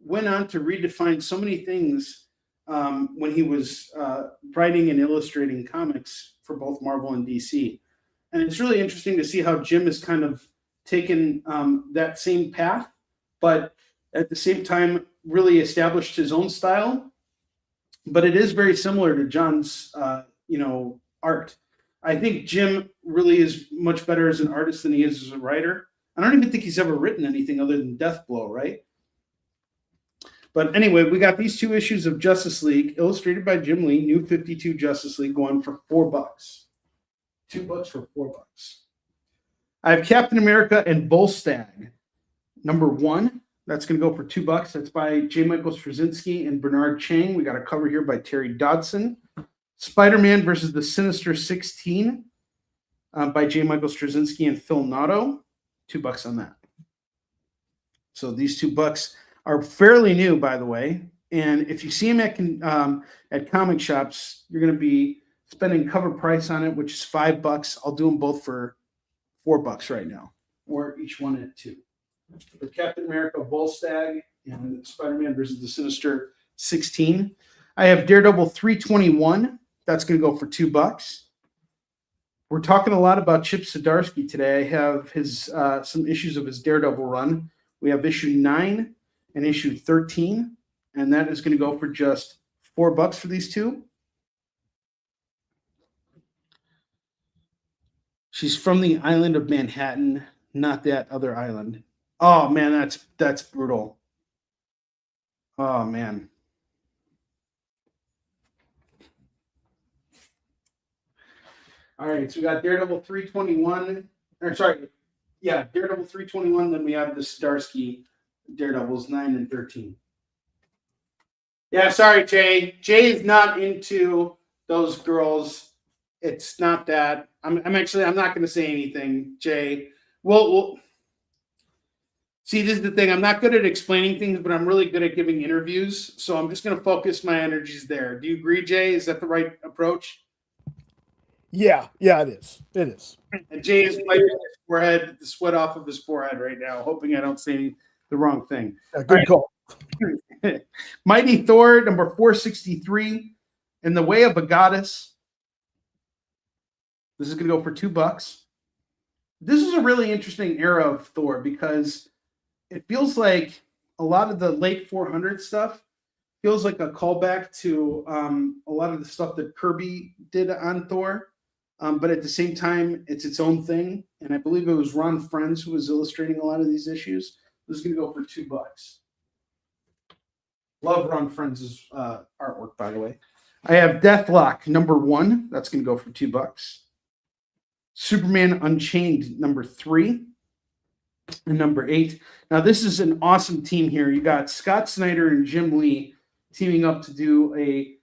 went on to redefine so many things when he was writing and illustrating comics for both Marvel and DC. And it's really interesting to see how Jim has kind of taken that same path, but at the same time really established his own style. But it is very similar to John's, art. I think Jim really is much better as an artist than he is as a writer. I don't even think he's ever written anything other than Death Blow, right? But anyway, we got these 2 issues of Justice League, illustrated by Jim Lee, New 52 Justice League, going for $4. $2 for $4. I have Captain America and Volstagg, #1. That's going to go for $2. That's by J. Michael Straczynski and Bernard Chang. We got a cover here by Terry Dodson. Spider-Man versus the Sinister 16 by J. Michael Straczynski and Phil Noto. $2 on that. So these $2 are fairly new, by the way. And if you see them at comic shops, you're going to be spending cover price on it, which is $5. I'll do them both for $4 right now, or each one at $2. For Captain America, Volstagg, and Spider-Man versus the Sinister 16. I have Daredevil 321. That's going to go for $2. We're talking a lot about Chip Zdarsky today. I have his some issues of his Daredevil run. We have issue 9 and issue 13, and that is going to go for just $4 for these 2. She's from the island of Manhattan, not that other island. Oh man, that's brutal. Oh man. All right, so we got Daredevil 321. Daredevil 321. Then we have the Zdarsky Daredevils 9 and 13. Yeah, sorry, Jay. Jay is not into those girls. It's not that. I'm not going to say anything, Jay. We'll see. This is the thing. I'm not good at explaining things, but I'm really good at giving interviews. So I'm just going to focus my energies there. Do you agree, Jay? Is that the right approach? Yeah, it is. It is. And Jay is wiping his forehead, the sweat off of his forehead right now, hoping I don't say the wrong thing. Good call. Mighty Thor #463, In the Way of a Goddess. This is going to go for $2. This is a really interesting era of Thor because it feels like a lot of the late 400 stuff feels like a callback to a lot of the stuff that Kirby did on Thor. But at the same time, it's its own thing. And I believe it was Ron Frenz who was illustrating a lot of these issues. This is going to go for $2. Love Ron Frenz's artwork, by the way. I have Deathlock #1. That's going to go for $2. Superman Unchained #3 and #8. Now, this is an awesome team here. You got Scott Snyder and Jim Lee teaming up to do I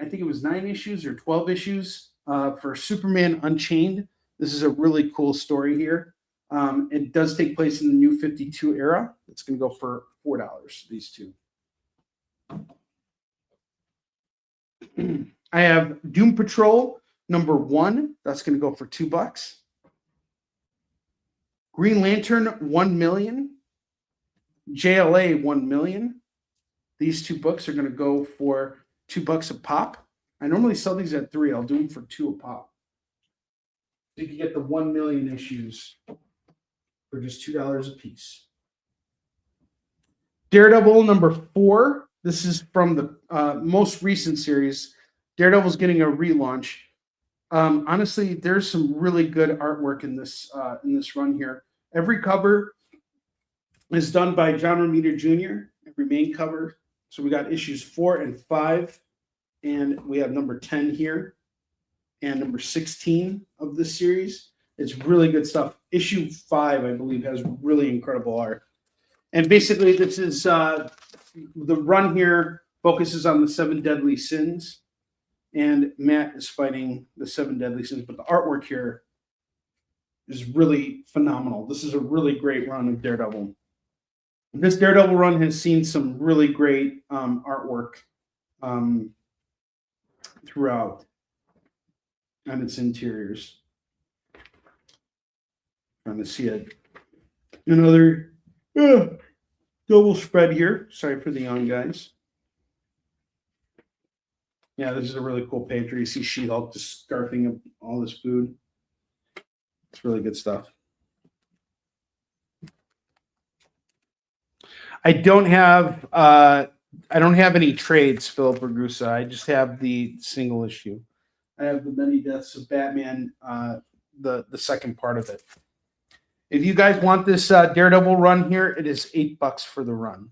think it was 9 issues or 12 issues for Superman Unchained. This is a really cool story here. It does take place in the New 52 era. It's going to go for $4, these 2. I have Doom Patrol #1. That's going to go for $2. Green Lantern 1 million. JLA 1 million. These 2 books are going to go for $2 a pop. I normally sell these at 3. I'll do them for 2 a pop. You can get the 1 million issues for just $2 a piece. Daredevil #4. This is from the most recent series. Daredevil's getting a relaunch. Honestly, there's some really good artwork in this run here. Every cover is done by John Romita Jr. Every main cover. So we got issues 4 and 5, and we have number 10 here, and number 16 of this series. It's really good stuff. Issue 5, I believe, has really incredible art. And basically, this is the run here focuses on the 7 deadly sins, and Matt is fighting the 7 deadly sins. But the artwork here is really phenomenal. This is a really great run of Daredevil. This Daredevil run has seen some really great artwork throughout on its interiors. Trying to see it. Another double spread here. Sorry for the yawn, guys. Yeah, this is a really cool page where you see She-Hulk just scarfing up all this food. It's really good stuff. I don't have any trades, Philip Ragusa. I just have the single issue. I have the Many Deaths of Batman, the second part of it. If you guys want this Daredevil run here, it is $8 for the run.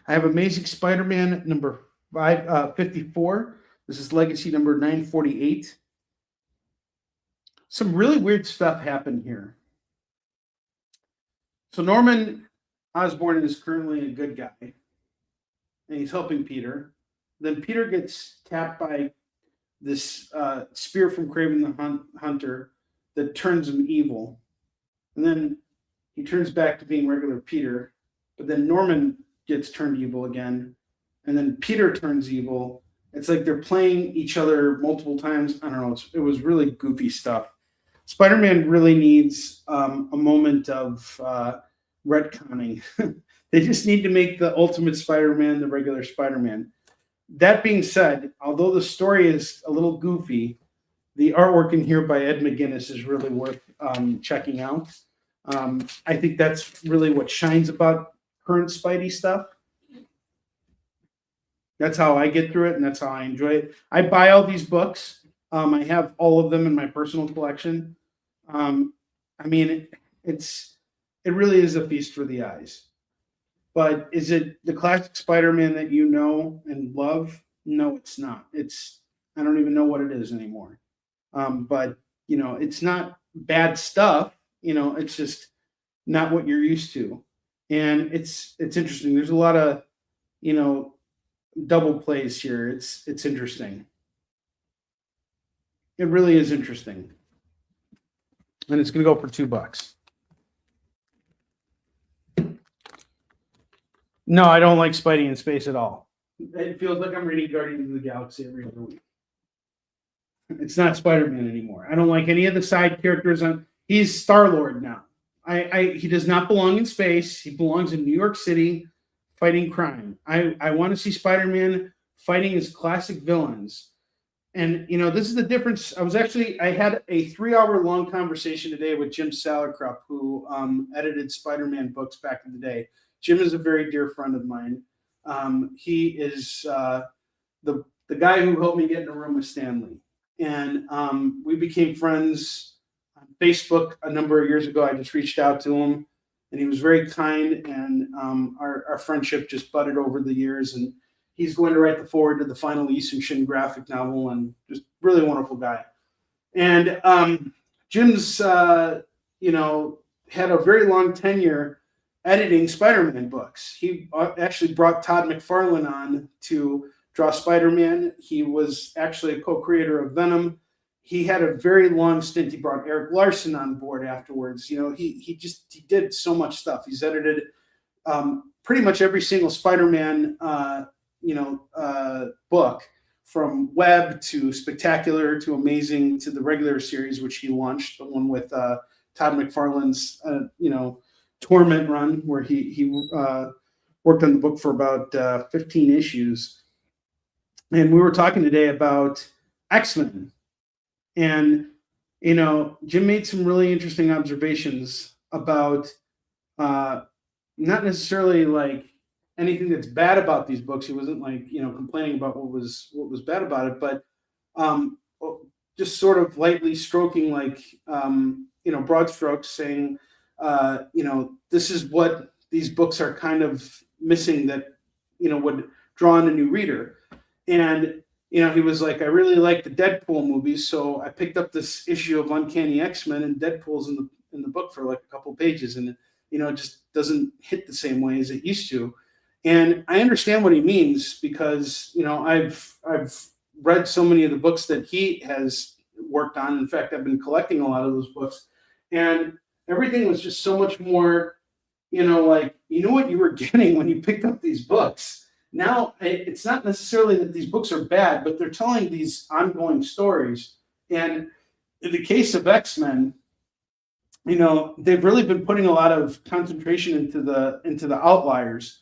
I have Amazing Spider-Man number 54. This is Legacy number 948. Some really weird stuff happened here. So Norman Osborn is currently a good guy, and he's helping Peter. Then Peter gets tapped by this spear from Kraven the Hunter that turns him evil. And then he turns back to being regular Peter, but then Norman gets turned evil again, and then Peter turns evil. It's like they're playing each other multiple times. I don't know. It was really goofy stuff. Spider-Man really needs a moment of retconning. They just need to make the Ultimate Spider-Man the regular Spider-Man. That being said, although the story is a little goofy, the artwork in here by Ed McGuinness is really worth checking out. I think that's really what shines about current Spidey stuff. That's how I get through it, and that's how I enjoy it. I buy all these books. I have all of them in my personal collection. I mean, it really is a feast for the eyes. But is it the classic Spider-Man that you know and love? No, it's not. I don't even know what it is anymore. But it's not bad stuff. It's just not what you're used to. And it's interesting. There's a lot of, double plays here. It's interesting. It really is interesting. And it's going to go for $2. No, I don't like Spidey in space at all. It feels like I'm reading Guardians of the Galaxy every other week. It's not Spider-Man anymore. I don't like any of the side characters. He's Star-Lord now. He does not belong in space. He belongs in New York City fighting crime. I want to see Spider-Man fighting his classic villains. And, this is the difference. I had a 3-hour-long conversation today with Jim Salerkrupp, who edited Spider-Man books back in the day. Jim is a very dear friend of mine. He is the guy who helped me get in a room with Stan Lee. And we became friends on Facebook a number of years ago. I just reached out to him, and he was very kind, and our friendship just budded over the years. And he's going to write the foreword to the final Eastern Shin graphic novel, and just really wonderful guy. And Jim's, had a very long tenure editing Spider-Man books. He actually brought Todd McFarlane on to draw Spider-Man. He was actually a co-creator of Venom. He had a very long stint. He brought Eric Larson on board afterwards. He did so much stuff. He's edited pretty much every single Spider-Man, book, from Web to Spectacular to Amazing to the regular series, which he launched, the one with Todd McFarlane's, Torment run, where he worked on the book for about 15 issues. And we were talking today about X-Men. And, Jim made some really interesting observations about not necessarily like anything that's bad about these books. He wasn't like, complaining about what was bad about it, but just sort of lightly stroking, like, broad strokes, saying, this is what these books are kind of missing that, would draw in a new reader. And, he was like, I really like the Deadpool movies, so I picked up this issue of Uncanny X-Men, and Deadpool's in the book for like a couple pages, and it just doesn't hit the same way as it used to. And I understand what he means, because I've read so many of the books that he has worked on. In fact, I've been collecting a lot of those books, and everything was just so much more, like, you knew what you were getting when you picked up these books. Now, it's not necessarily that these books are bad, but they're telling these ongoing stories. And in the case of X-Men, they've really been putting a lot of concentration into the outliers,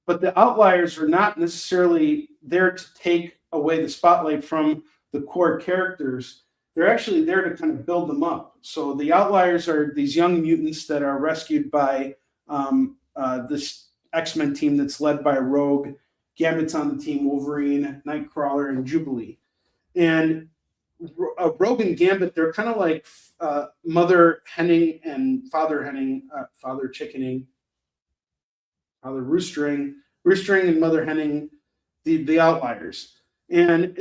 but the outliers are not necessarily there to take away the spotlight from the core characters. They're actually there to kind of build them up. So the outliers are these young mutants that are rescued by this X-Men team that's led by Rogue. Gambit's on the team, Wolverine, Nightcrawler, and Jubilee. And Rogue and Gambit, they're kind of like mother henning and father henning, father chickening, father roostering and mother henning, the outliers. And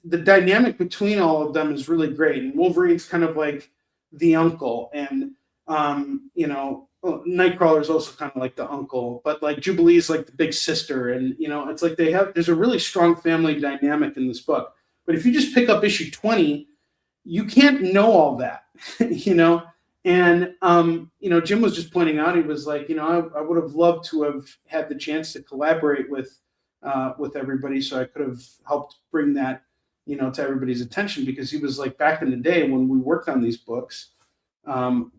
the dynamic between all of them is really great. And Wolverine's kind of like the uncle, and Nightcrawler is also kind of like the uncle, but like Jubilee is like the big sister, and it's like there's a really strong family dynamic in this book. But if you just pick up issue 20, you can't know all that, And Jim was just pointing out, he was like, I would have loved to have had the chance to collaborate with everybody, so I could have helped bring that to everybody's attention, because he was like, back in the day when we worked on these books,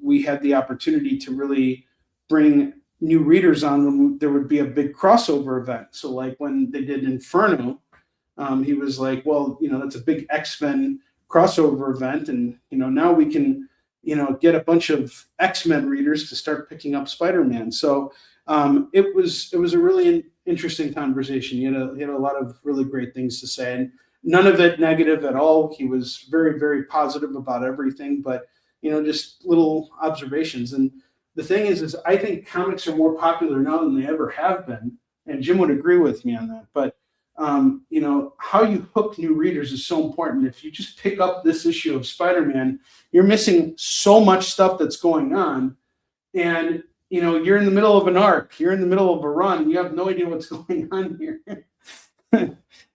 we had the opportunity to really bring new readers on when there would be a big crossover event. So like when they did Inferno, he was like, well, that's a big X-Men crossover event. And, now we can, get a bunch of X-Men readers to start picking up Spider-Man. So it was a really interesting conversation. He had a lot of really great things to say, and none of it negative at all. He was very, very positive about everything, but just little observations. And the thing is I think comics are more popular now than they ever have been. And Jim would agree with me on that. But, how you hook new readers is so important. If you just pick up this issue of Spider-Man, you're missing so much stuff that's going on. And, you're in the middle of an arc. You're in the middle of a run. You have no idea what's going on here.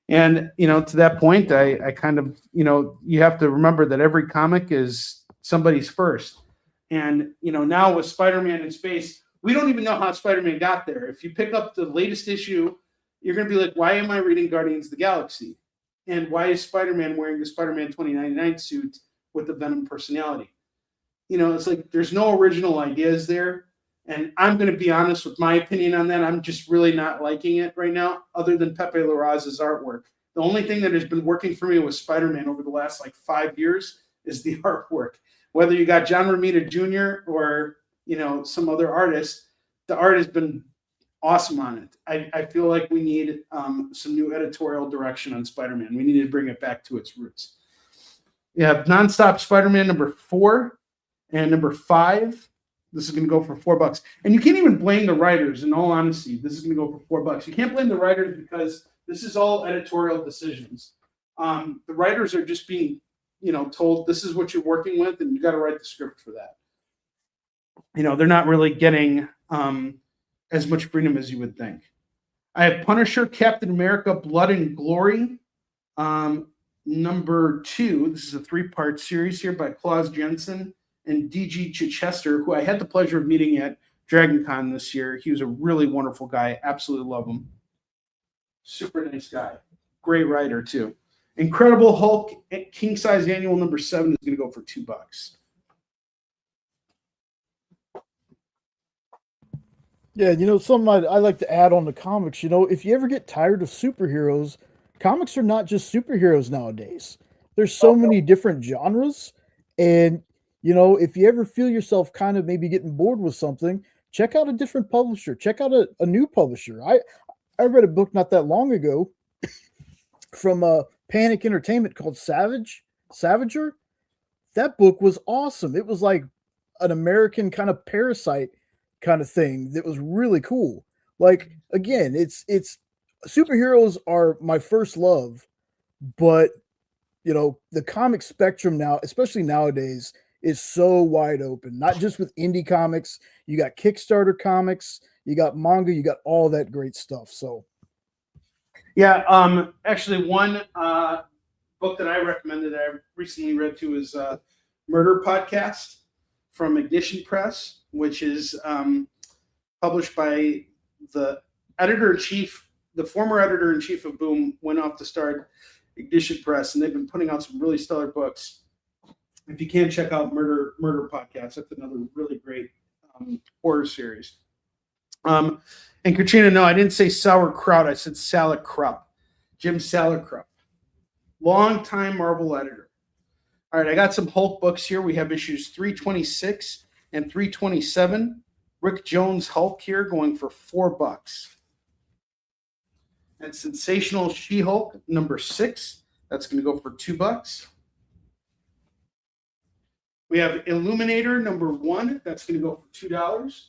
And, to that point, I kind of, you have to remember that every comic is somebody's first. And, now with Spider-Man in space, we don't even know how Spider-Man got there. If you pick up the latest issue, you're going to be like, why am I reading Guardians of the Galaxy? And why is Spider-Man wearing the Spider-Man 2099 suit with the Venom personality? It's like there's no original ideas there. And I'm going to be honest with my opinion on that. I'm just really not liking it right now, other than Pepe Larraz's artwork. The only thing that has been working for me with Spider-Man over the last 5 years is the artwork. Whether you got John Romita Jr. or, some other artist, the art has been awesome on it. I feel like we need some new editorial direction on Spider-Man. We need to bring it back to its roots. You have Nonstop Spider-Man number 4 and number 5. This is going to go for $4. And you can't even blame the writers, in all honesty. This is going to go for $4. You can't blame the writers, because this is all editorial decisions. The writers are just being, told this is what you're working with, and you got to write the script for that. They're not really getting as much freedom as you would think. I have Punisher, Captain America, Blood and Glory, number 2. This is a 3-part series here by Klaus Jensen and D.G. Chichester, who I had the pleasure of meeting at Dragon Con this year. He was a really wonderful guy. Absolutely love him. Super nice guy. Great writer, too. Incredible Hulk King Size Annual number 7 is going to go for $2. Yeah, something I like to add on the comics, if you ever get tired of superheroes, comics are not just superheroes nowadays. There's so many different genres. And, if you ever feel yourself kind of maybe getting bored with something, check out a different publisher. Check out a new publisher. I read a book not that long ago from Panic Entertainment called Savager. That book was awesome. It was like an American kind of Parasite kind of thing that was really cool. Like, again, it's superheroes are my first love, but the comic spectrum now, especially nowadays, is so wide open. Not just with indie comics, you got Kickstarter comics, you got manga, you got all that great stuff. So yeah, actually one book that I recommended that I recently read too is Murder Podcast from Ignition Press, which is published by the editor-in-chief, the former editor-in-chief of Boom, went off to start Ignition Press, and they've been putting out some really stellar books. If you can, check out Murder Podcast. That's another really great horror series. And Katrina, no, I didn't say sauerkraut. I said Salakrup. Jim Salakrup. Long-time Marvel editor. All right, I got some Hulk books here. We have issues 326 and 327. Rick Jones Hulk here going for $4. And Sensational She-Hulk number 6. That's going to go for $2. We have Illuminator number 1. That's going to go for $2.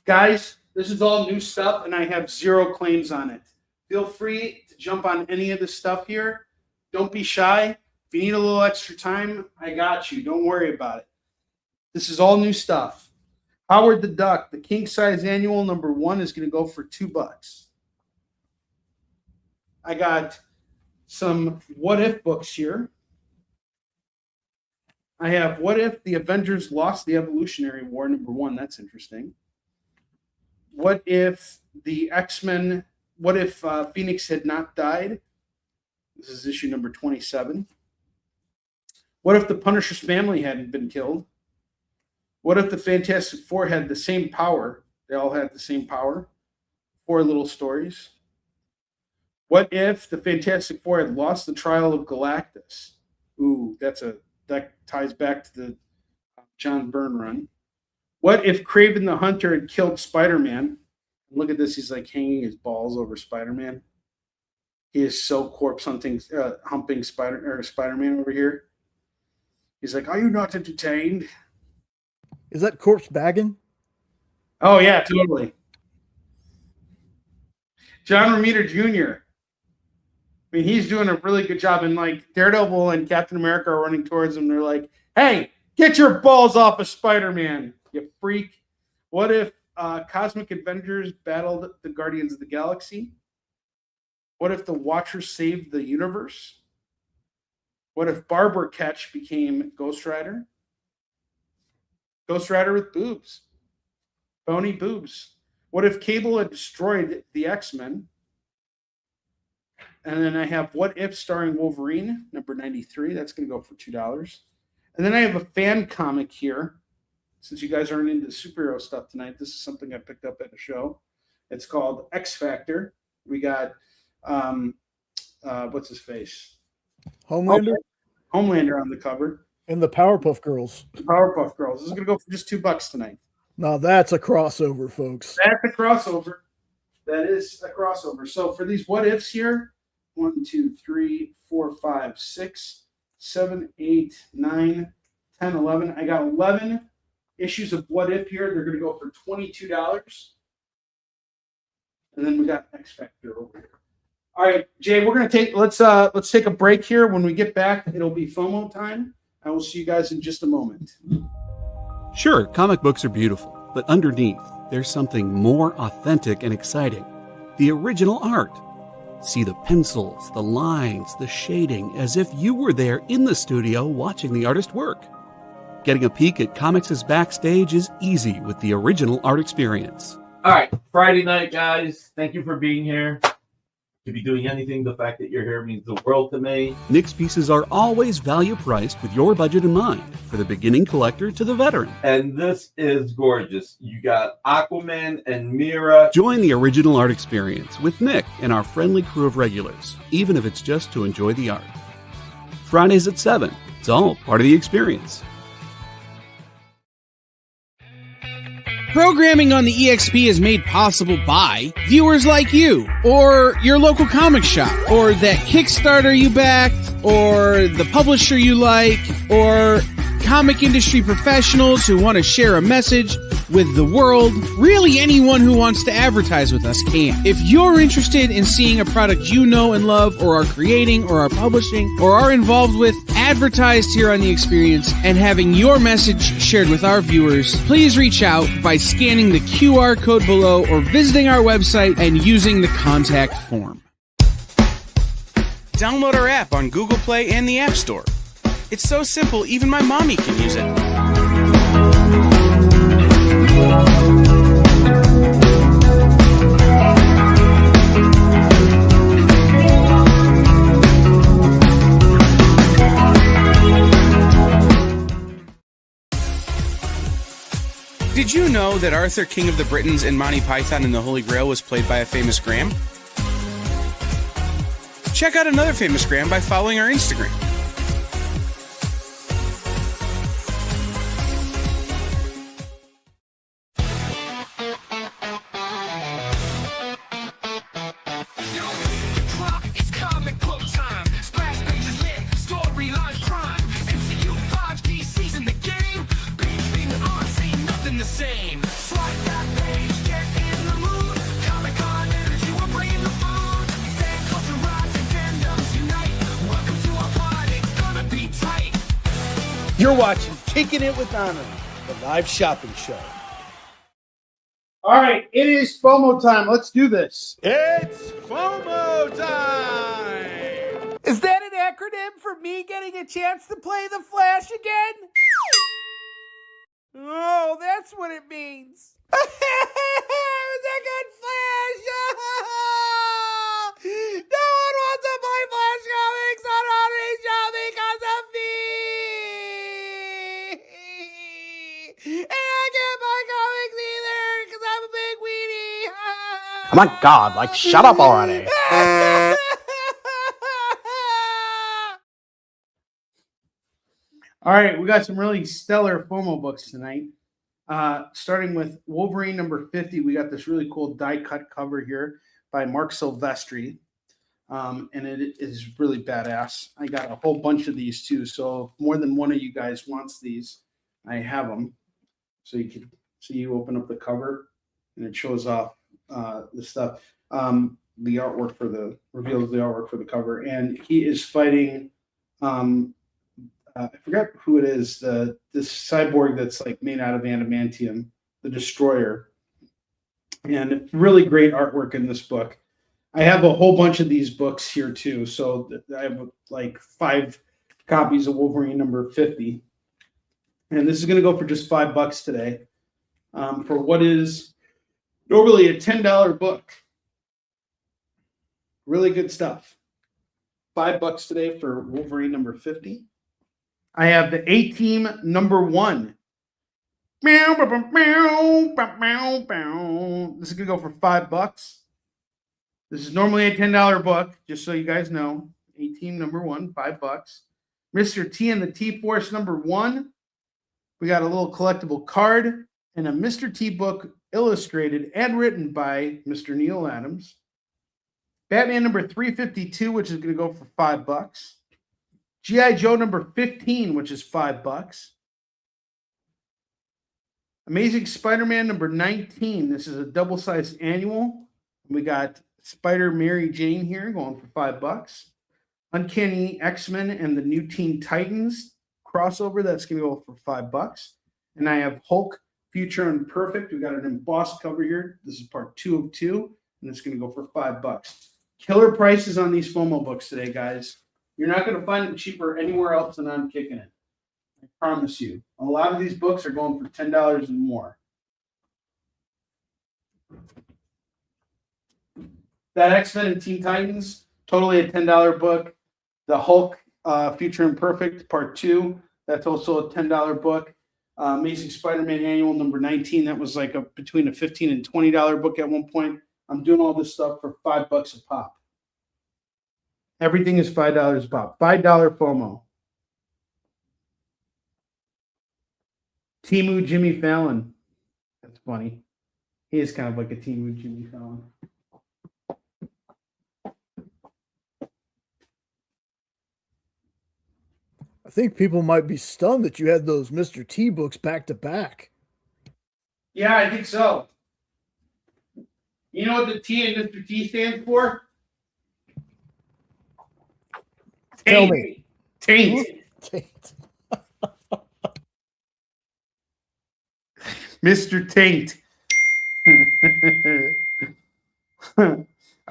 Guys, this is all new stuff, and I have 0 claims on it. Feel free to jump on any of this stuff here. Don't be shy. If you need a little extra time, I got you. Don't worry about it. This is all new stuff. Howard the Duck, the King Size Annual number 1 is going to go for $2. I got some What If books here. I have What If the Avengers Lost the Evolutionary War number 1. That's interesting. What if the X-Men, what if Phoenix had not died? This is issue number 27. What if the Punisher's family hadn't been killed? What if the Fantastic Four had the same power? They all had the same power. 4 little stories. What if the Fantastic Four had lost the trial of Galactus? Ooh, that ties back to the John Byrne run. What if Kraven the Hunter had killed Spider-Man? Look at this. He's like hanging his balls over Spider-Man. He is so corpse humping Spider-Man over here. He's like, are you not entertained? Is that corpse bagging? Oh, yeah, totally. John Romita Jr. I mean, he's doing a really good job. And like Daredevil and Captain America are running towards him. They're like, hey, get your balls off of Spider-Man, you freak. What if Cosmic Avengers battled the Guardians of the Galaxy? What if the Watcher saved the universe? What if Barbara Ketch became Ghost Rider? Ghost Rider with boobs. Bony boobs. What if Cable had destroyed the X-Men? And then I have What If starring Wolverine, number 93. That's going to go for $2. And then I have a fan comic here. Since you guys aren't into superhero stuff tonight, this is something I picked up at a show. It's called X Factor. We got, what's his face? Homelander? Homelander on the cover. And the Powerpuff Girls. The Powerpuff Girls. This is going to go for just $2 tonight. Now that's a crossover, folks. That's a crossover. That is a crossover. So for these What Ifs here, 1, 2, 3, 4, 5, 6, 7, 8, 9, 10, 11. I got 11 issues of What If here. They're going to go for $22. And then we got X Factor over here. All right, Jay, we're going to take let's take a break here. When we get back, it'll be FOMO time. I will see you guys in just a moment. Sure, comic books are beautiful, but underneath, there's something more authentic and exciting. The original art. See the pencils, the lines, the shading, as if you were there in the studio watching the artist work. Getting a peek at comics' backstage is easy with the original art experience. All right, Friday night, guys. Thank you for being here. Could be doing anything. The fact that you're here means the world to me. Nick's pieces are always value priced with your budget in mind, for the beginning collector to the veteran. And this is gorgeous. You got Aquaman and Mira. Join the original art experience with Nick and our friendly crew of regulars, even if it's just to enjoy the art. Fridays at 7. It's all part of the experience. Programming on the EXP is made possible by viewers like you, or your local comic shop, or that Kickstarter you backed, or the publisher you like, or comic industry professionals who want to share a message with the world. Really, anyone who wants to advertise with us can. If you're interested in seeing a product you know and love, or are creating, or are publishing, or are involved with, advertised here on The Experience, and having your message shared with our viewers, please reach out by scanning the QR code below or visiting our website and using the contact form. Download our app on Google Play and the App Store. It's so simple, even my mommy can use it. Did you know that Arthur, King of the Britons, in Monty Python and the Holy Grail was played by a famous Graham? Check out another famous Graham by following our Instagram. It's comic book time. Splash pages lit, storylines prime. MCU 5D season the game. Being on, ain't nothing the same. Swipe that page, get in the mood. Comic-Con energy, we're bringing the food. Fan culture rise and fandoms unite. Welcome to our party, it's gonna be tight. You're watching Kickin' It with Onrie, the live shopping show. All right, it is FOMO time. Let's do this. It's FOMO time! Is that an acronym for me getting a chance to play the Flash again? Oh, that's what it means. It was a good Flash! No one wants to play Flash comics on Onrie show because of me! And I can't buy comics either because I'm a big weenie! Oh my god, like, shut up already. All right, we got some really stellar FOMO books tonight. Starting with Wolverine number 50, we got this really cool die-cut cover here by Mark Silvestri. And it is really badass. I got a whole bunch of these too, so if more than one of you guys wants these, I have them. So you can see, you open up the cover, and it shows off the stuff. The artwork for the, reveals the artwork for the cover. And he is fighting... I forgot who it is. This cyborg that's like made out of adamantium, the Destroyer, and really great artwork in this book. I have a whole bunch of these books here too, so I have like 5 copies of Wolverine number 50, and this is going to go for just $5 today, for what is normally a $10 book. Really good stuff. $5 today for Wolverine number 50. I have the A-Team number 1. This is going to go for $5. This is normally a $10 book, just so you guys know. A-Team number 1, $5. Mr. T and the T-Force number 1. We got a little collectible card and a Mr. T book illustrated and written by Mr. Neil Adams. Batman number 352, which is going to go for $5. G.I. Joe number 15, which is $5. Amazing Spider-Man number 19. This is a double-sized annual. We got Spider Mary Jane here going for $5. Uncanny X-Men and the New Teen Titans crossover. That's going to go for $5. And I have Hulk Future Imperfect. We got an embossed cover here. This is part 2 of 2, and it's going to go for $5. Killer prices on these FOMO books today, guys. You're not going to find them cheaper anywhere else than on Kickin' It. I promise you. A lot of these books are going for $10 and more. That X-Men and Teen Titans, totally a $10 book. The Hulk Future Imperfect Part 2, that's also a $10 book. Amazing Spider-Man Annual number 19, that was like between a $15 and $20 book at one point. I'm doing all this stuff for $5 a pop. Everything is $5 a pop. $5 FOMO. Timu Jimmy Fallon. That's funny. He is kind of like a Timu Jimmy Fallon. I think people might be stunned that you had those Mr. T books back to back. Yeah, I think so. You know what the T in Mr. T stands for? Tell Taint. me. Taint. Taint. Mr. Taint. All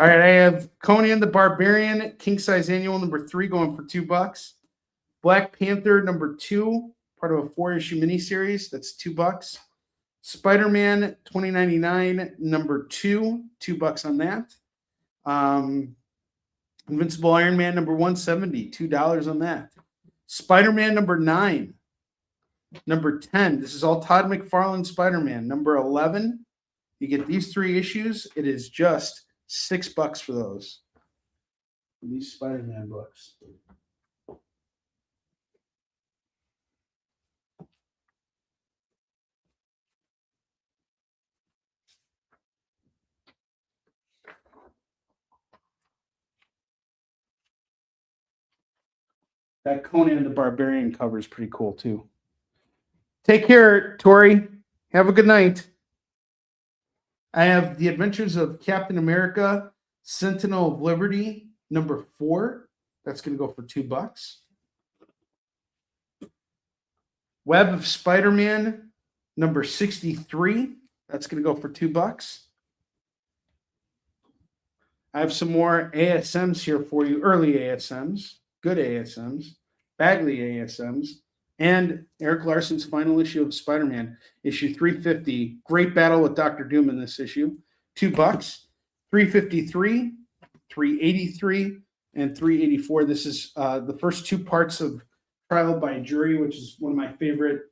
right, I have Conan the Barbarian, King Size Annual number 3 going for $2. Black Panther number 2, part of a 4-issue miniseries, that's $2. Spider-Man 2099 number 2, $2 on that. Invincible Iron Man number 170, $2 on that. Spider-Man number 9, number 10. This is all Todd McFarlane Spider-Man. Number 11. You get these 3 issues. It is just $6 for those. For these Spider-Man books. That Conan the Barbarian cover is pretty cool too. Take care, Tori. Have a good night. I have The Adventures of Captain America, Sentinel of Liberty, number 4. That's going to go for $2. Web of Spider-Man, number 63. That's going to go for $2. I have some more ASMs here for you, early ASMs, good ASMs, Bagley ASMs, and Eric Larson's final issue of Spider-Man, issue 350. Great battle with Dr. Doom in this issue. $2. 353, 383, and 384. This is the first 2 parts of Trial by Jury, which is one of my favorite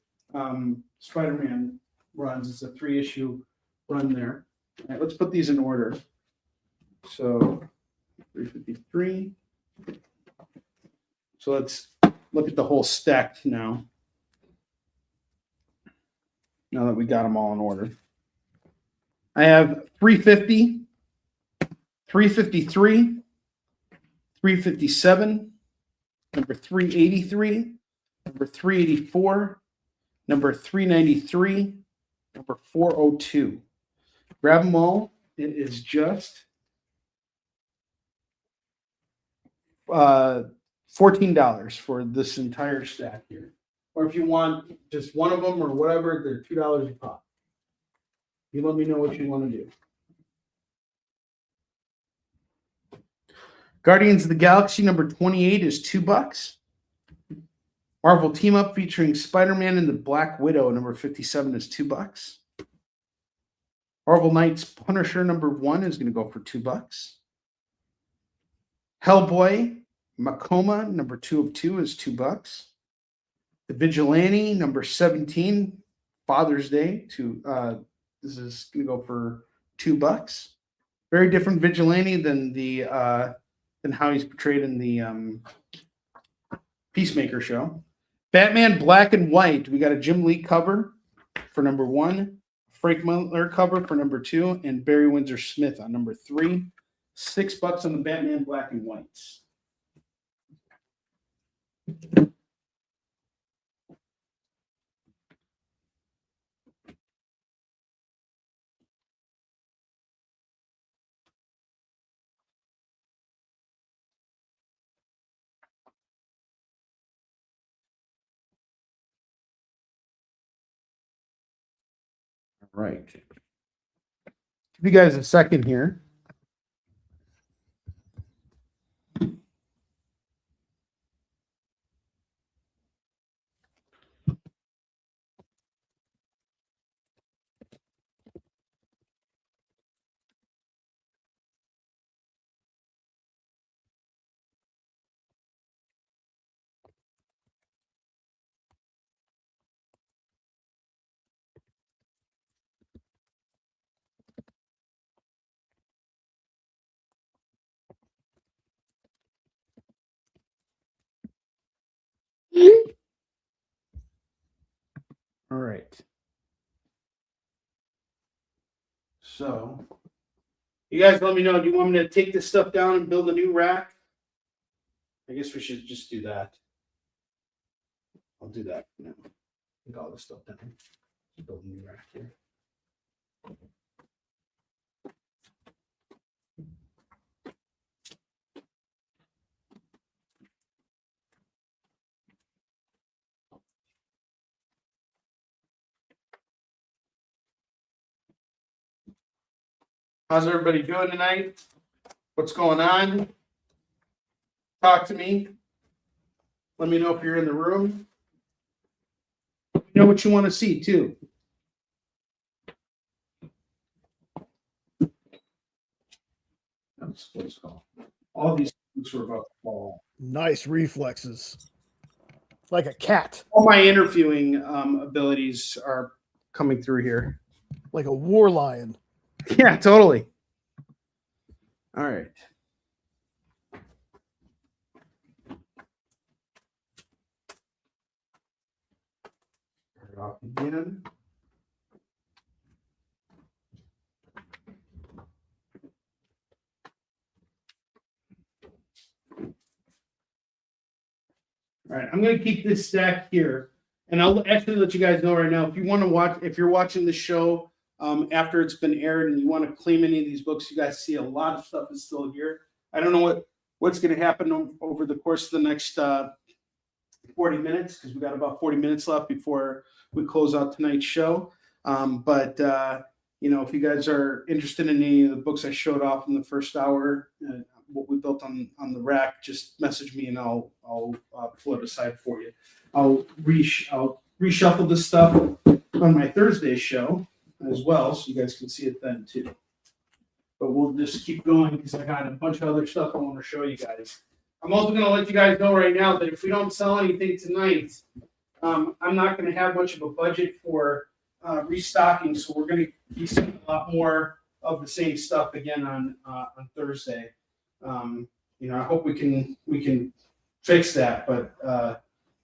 Spider-Man runs. It's a 3-issue run there. All right, let's put these in order. So 353. So let's look at the whole stack now. Now that we got them all in order. I have 350, 353, 357, number 383, number 384, number 393, number 402. Grab them all. It is just $14 for this entire stack here. Or if you want just one of them or whatever, they're $2 a pop. You let me know what you want to do. Guardians of the Galaxy number 28 is $2. Marvel Team Up featuring Spider-Man and the Black Widow number 57 is $2. Marvel Knights Punisher number 1 is going to go for $2. Hellboy Macoma number 2 of 2 is $2. The Vigilante number 17, Father's Day. This is going to go for $2. Very different Vigilante than how he's portrayed in the Peacemaker show. Batman Black and White. We got a Jim Lee cover for number 1, Frank Miller cover for number 2, and Barry Windsor Smith on number 3. $6 on the Batman Black and Whites. All right. Give you guys a second here. right. So, you guys let me know. Do you want me to take this stuff down and build a new rack? I guess we should just do that. I'll do that now. Take all this stuff down. Build a new rack here. How's everybody doing tonight? What's going on? Talk to me. Let me know if you're in the room. Let me know what you want to see too. That's what it's called. All these things were about to fall. Nice reflexes. Like a cat. All my interviewing abilities are coming through here. Like a war lion. Yeah, totally. All right. Start it off again. All right, I'm going to keep this stack here, and I'll actually let you guys know right now if you want to watch. If you're watching the show after it's been aired and you want to claim any of these books, you guys see a lot of stuff is still here. I don't know what's going to happen over the course of the next 40 minutes because we got about 40 minutes left before we close out tonight's show. But you know, if you guys are interested in any of the books I showed off in the first hour. What we built on the rack, just message me and I'll pull it aside for you. I'll reshuffle this stuff on my Thursday show as well, so you guys can see it then too. But we'll just keep going because I got a bunch of other stuff I want to show you guys. I'm also going to let you guys know right now that if we don't sell anything tonight, I'm not going to have much of a budget for restocking, so we're going to be seeing a lot more of the same stuff again on Thursday. You know, I hope we can fix that, but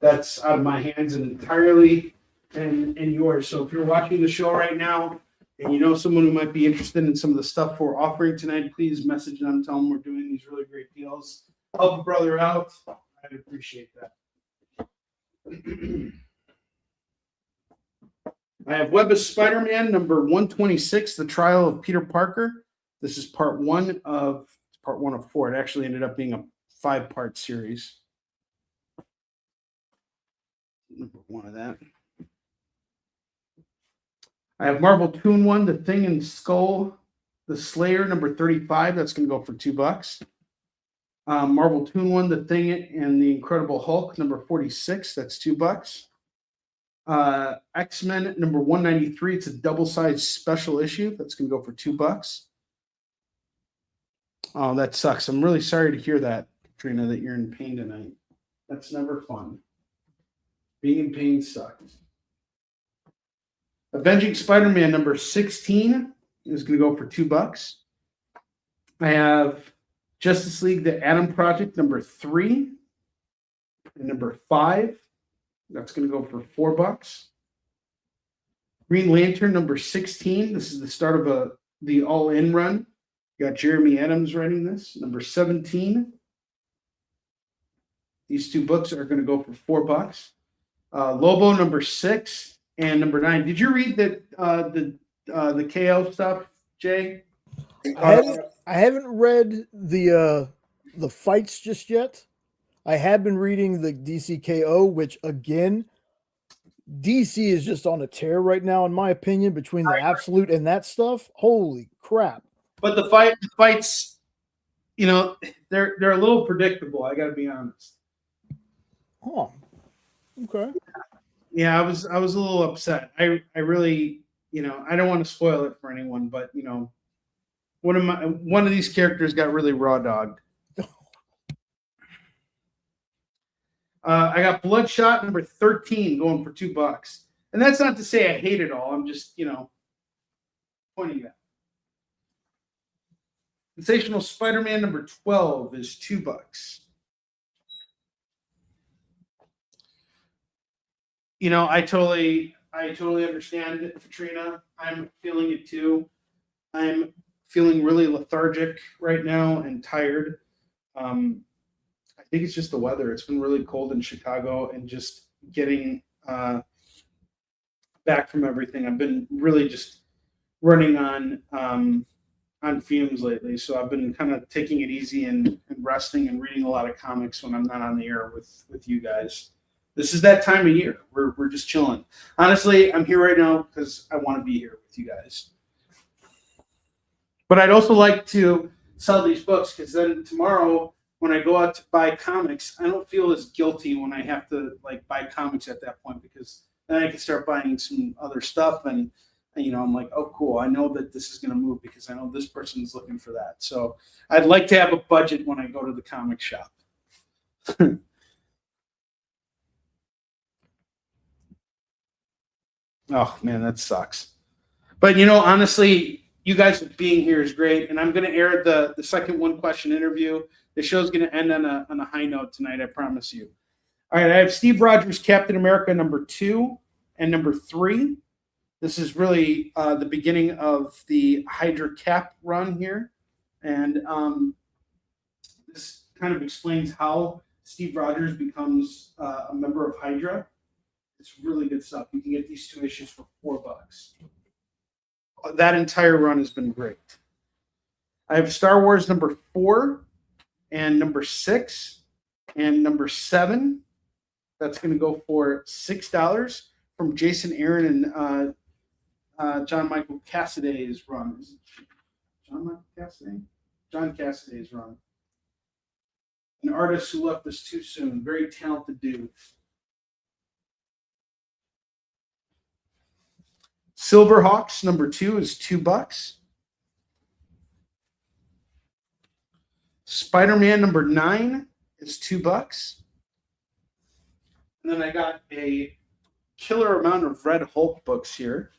that's out of my hands and entirely in yours. So if you're watching the show right now and you know someone who might be interested in some of the stuff we're offering tonight, please message them, tell them we're doing these really great deals. Help a brother out. I'd appreciate that. I have Web of Spider-Man number 126, The Trial of Peter Parker. This is part one of 4. It actually ended up being a 5-part series. Number 1 of that. I have Marvel 2-in-1, The Thing and Skull, The Slayer, number 35. That's going to go for $2. Marvel 2-in-1, The Thing and the Incredible Hulk, number 46. That's $2. X-Men number 193. It's a double-sized special issue. That's going to go for $2. Oh, that sucks. I'm really sorry to hear that, Trina, that you're in pain tonight. That's never fun. Being in pain sucks. Avenging Spider-Man number 16 is going to go for $2. I have Justice League The Atom Project number 3 and number 5. That's going to go for $4. Green Lantern number 16. This is the start of the all-in run. You got Jeremy Adams writing this. Number 17. These 2 books are going to go for $4. Lobo number 6 and number 9. Did you read the KO stuff, Jay? I haven't read the fights just yet. I have been reading the DC KO, which again, DC is just on a tear right now, in my opinion, between the Absolute and that stuff. Holy crap. But the fights, you know, they're a little predictable. I got to be honest. Oh, okay. Yeah, I was a little upset. I really, you know, I don't want to spoil it for anyone, but you know, one of these characters got really raw dogged. I got Bloodshot number 13 going for $2. And that's not to say I hate it all. I'm just, you know, pointing it out. Sensational Spider-Man number 12 is $2. You know, I totally I totally understand, Katrina. I'm feeling it too. I'm feeling really lethargic right now and tired. I think it's just the weather. It's been really cold in Chicago, and just getting back from everything. I've been really just running on fumes lately, so I've been kind of taking it easy and resting and reading a lot of comics when I'm not on the air with you guys. This is that time of year. We're just chilling. Honestly, I'm here right now because I want to be here with you guys. But I'd also like to sell these books, because then tomorrow when I go out to buy comics, I don't feel as guilty when I have to like buy comics at that point, because then I can start buying some other stuff, and I'm like, oh cool, I know that this is going to move because I know this person's looking for that. So I'd like to have a budget when I go to the comic shop. Oh man, that sucks. But honestly, you guys being here is great, and I'm going to air the second one question interview. The show's going to end on a high note tonight, I promise you. All right, I have Steve Rogers, Captain America #2 and #3. This is really the beginning of the Hydra Cap run here, and this kind of explains how Steve Rogers becomes a member of Hydra. It's really good stuff. You can get these 2 issues for $4. That entire run has been great. I have Star Wars #4 and #6 and #7. That's going to go for $6 from Jason Aaron and John Michael Cassaday's run. Is it John Michael Cassaday? John Cassaday's run. An artist who left us too soon. Very talented dude. Silverhawks #2 is $2. Spider-Man #9 is $2. And then I got a killer amount of Red Hulk books here.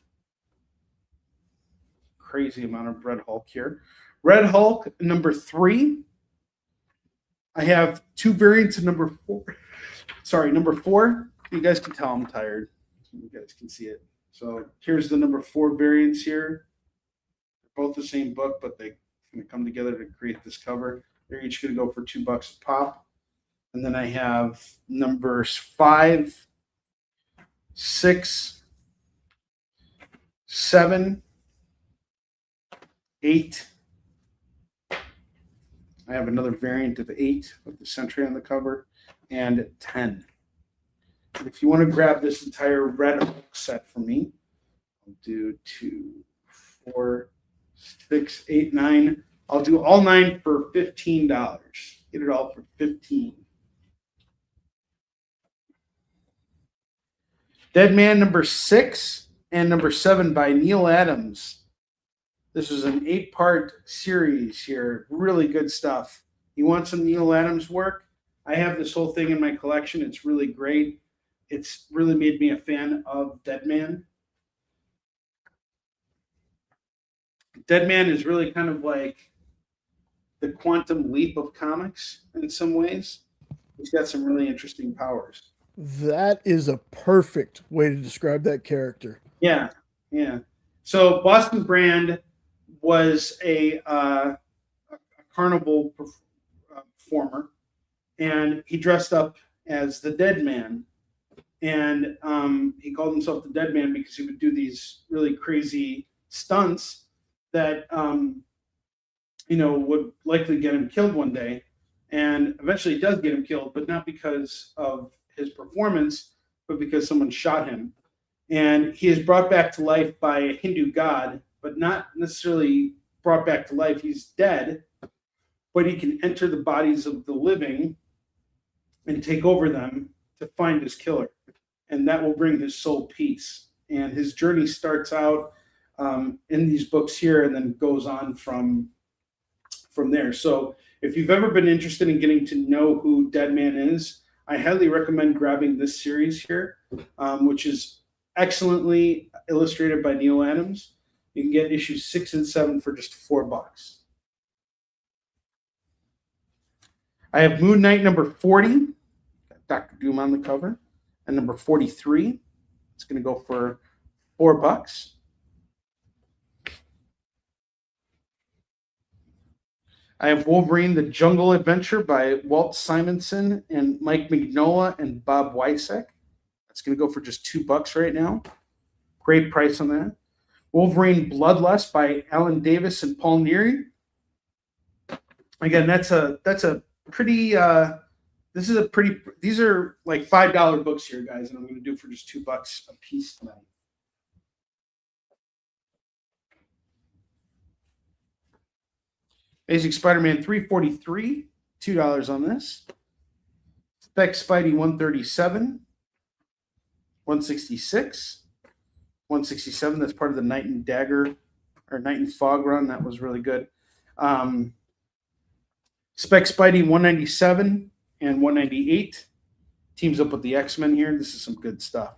Crazy amount of Red Hulk here. Red Hulk #3. I have 2 variants of #4. Sorry, #4. You guys can tell I'm tired. You guys can see it. So here's the #4 variants here. They're both the same book, but they're going to come together to create this cover. They're each going to go for $2 a pop. And then I have numbers 5, 6, 7, 8. I have another variant of 8 with the Sentry on the cover, and 10. And if you want to grab this entire Red Hulk set from me, I'll do 2, 4, 6, 8, 9. I'll do all 9 for $15. Get it all for $15. Dead Man #6 and #7 by Neil Adams. This is an 8-part series here. Really good stuff. You want some Neil Adams work? I have this whole thing in my collection. It's really great. It's really made me a fan of Dead Man. Dead Man is really kind of like the quantum leap of comics in some ways. He's got some really interesting powers. That is a perfect way to describe that character. Yeah, yeah. So Boston Brand was a carnival performer, and he dressed up as the Dead Man. And he called himself the Dead Man because he would do these really crazy stunts that would likely get him killed one day. And eventually it does get him killed, but not because of his performance, but because someone shot him. And he is brought back to life by a Hindu god, but not necessarily brought back to life. He's dead, but he can enter the bodies of the living and take over them to find his killer. And that will bring his soul peace. And his journey starts out in these books here and then goes on from there. So if you've ever been interested in getting to know who Dead Man is, I highly recommend grabbing this series here, which is excellently illustrated by Neil Adams. You can get issues 6 and 7 for just $4. I have Moon Knight #40, Dr. Doom on the cover, and #43. It's going to go for $4. I have Wolverine, The Jungle Adventure by Walt Simonson and Mike Mignola and Bob Weisek. That's going to go for just $2 right now. Great price on that. Wolverine Bloodlust by Alan Davis and Paul Neary. Again, that's a pretty these are like $5 books here, guys, and I'm going to do for just $2 a piece tonight. Amazing Spider-Man 343, $2 on this. Spec Spidey 137, 166, 167. That's part of the Night and Dagger or Night and Fog run. That was really good. Spec Spidey 197 and 198. Teams up with the X-Men here. This is some good stuff.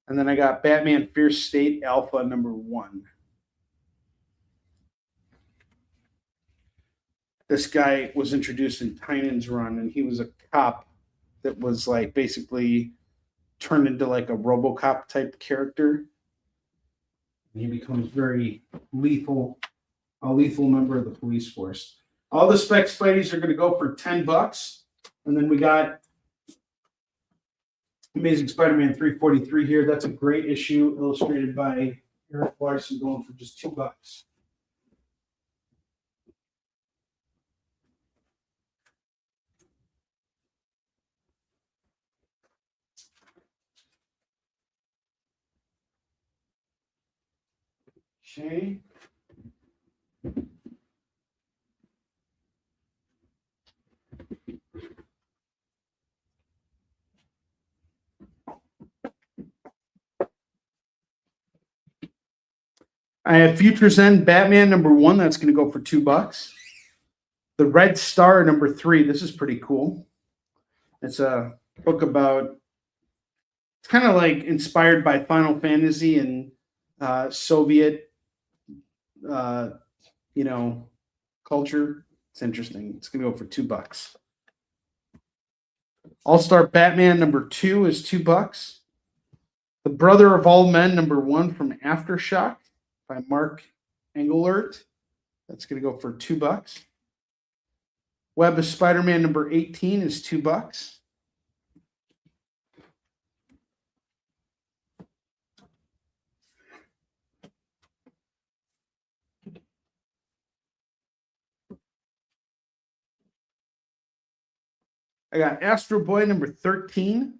And then I got Batman Fierce State Alpha #1. This guy was introduced in Tynan's run, and he was a cop that was like basically turned into like a RoboCop type character. And he becomes very lethal, a lethal member of the police force. All the Spec Spideys are going to go for $10. And then we got Amazing Spider-Man 343 here. That's a great issue illustrated by Eric Larson, going for just $2. Okay. I have Future's End Batman #1. That's going to go for $2. The Red Star #3. This is pretty cool. It's a book about, it's kind of like inspired by Final Fantasy and Soviet, culture. It's interesting. It's going to go for $2. All-Star Batman #2 is $2. The Brother of All Men #1 from Aftershock by Mark Engelert. That's going to go for $2. Web of Spider-Man #18 is $2. I got Astro Boy #13,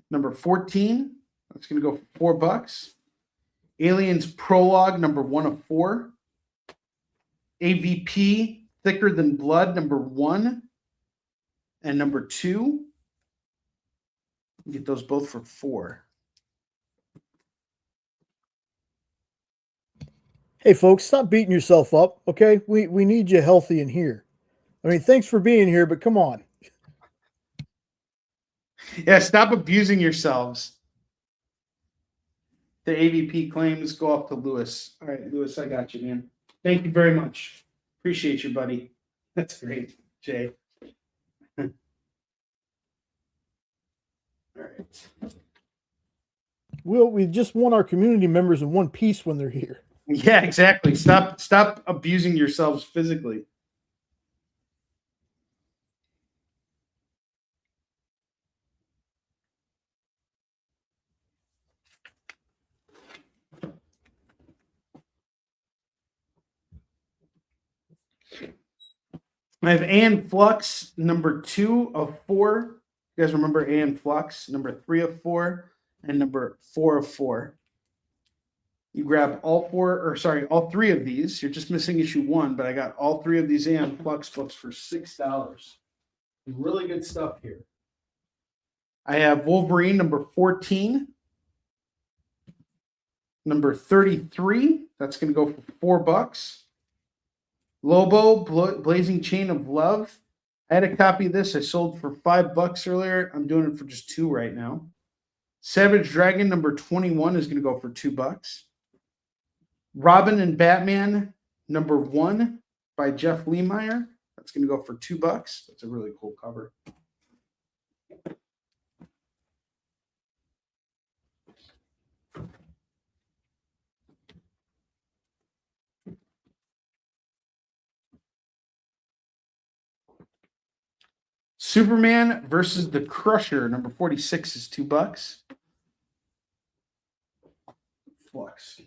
#14. That's going to go for $4. Aliens Prologue #1 of 4. AVP Thicker Than Blood #1 and #2. You get those both for $4. Hey, folks, stop beating yourself up, okay? We need you healthy in here. I mean, thanks for being here, but come on. Yeah, stop abusing yourselves. The AVP claims go off to Lewis. All right, Lewis, I got you, man. Thank you very much. Appreciate you, buddy. That's great, Jay. All right. We just want our community members in one piece when they're here. Yeah, exactly. Stop abusing yourselves physically. I have Ann Flux #2 of 4. You guys remember Ann Flux #3 of 4 and #4 of 4. You grab all 3 of these. You're just missing issue 1, but I got all 3 of these Ann Flux books for $6. Really good stuff here. I have Wolverine #14, #33. That's going to go for $4. Lobo, Blazing Chain of Love. I had a copy of this. I sold for $5 earlier. I'm doing it for just $2 right now. Savage Dragon #21 is going to go for $2. Robin and Batman #1 by Jeff Lemire. That's going to go for $2. That's a really cool cover. Superman versus the Crusher, number 46 is $2. Flux.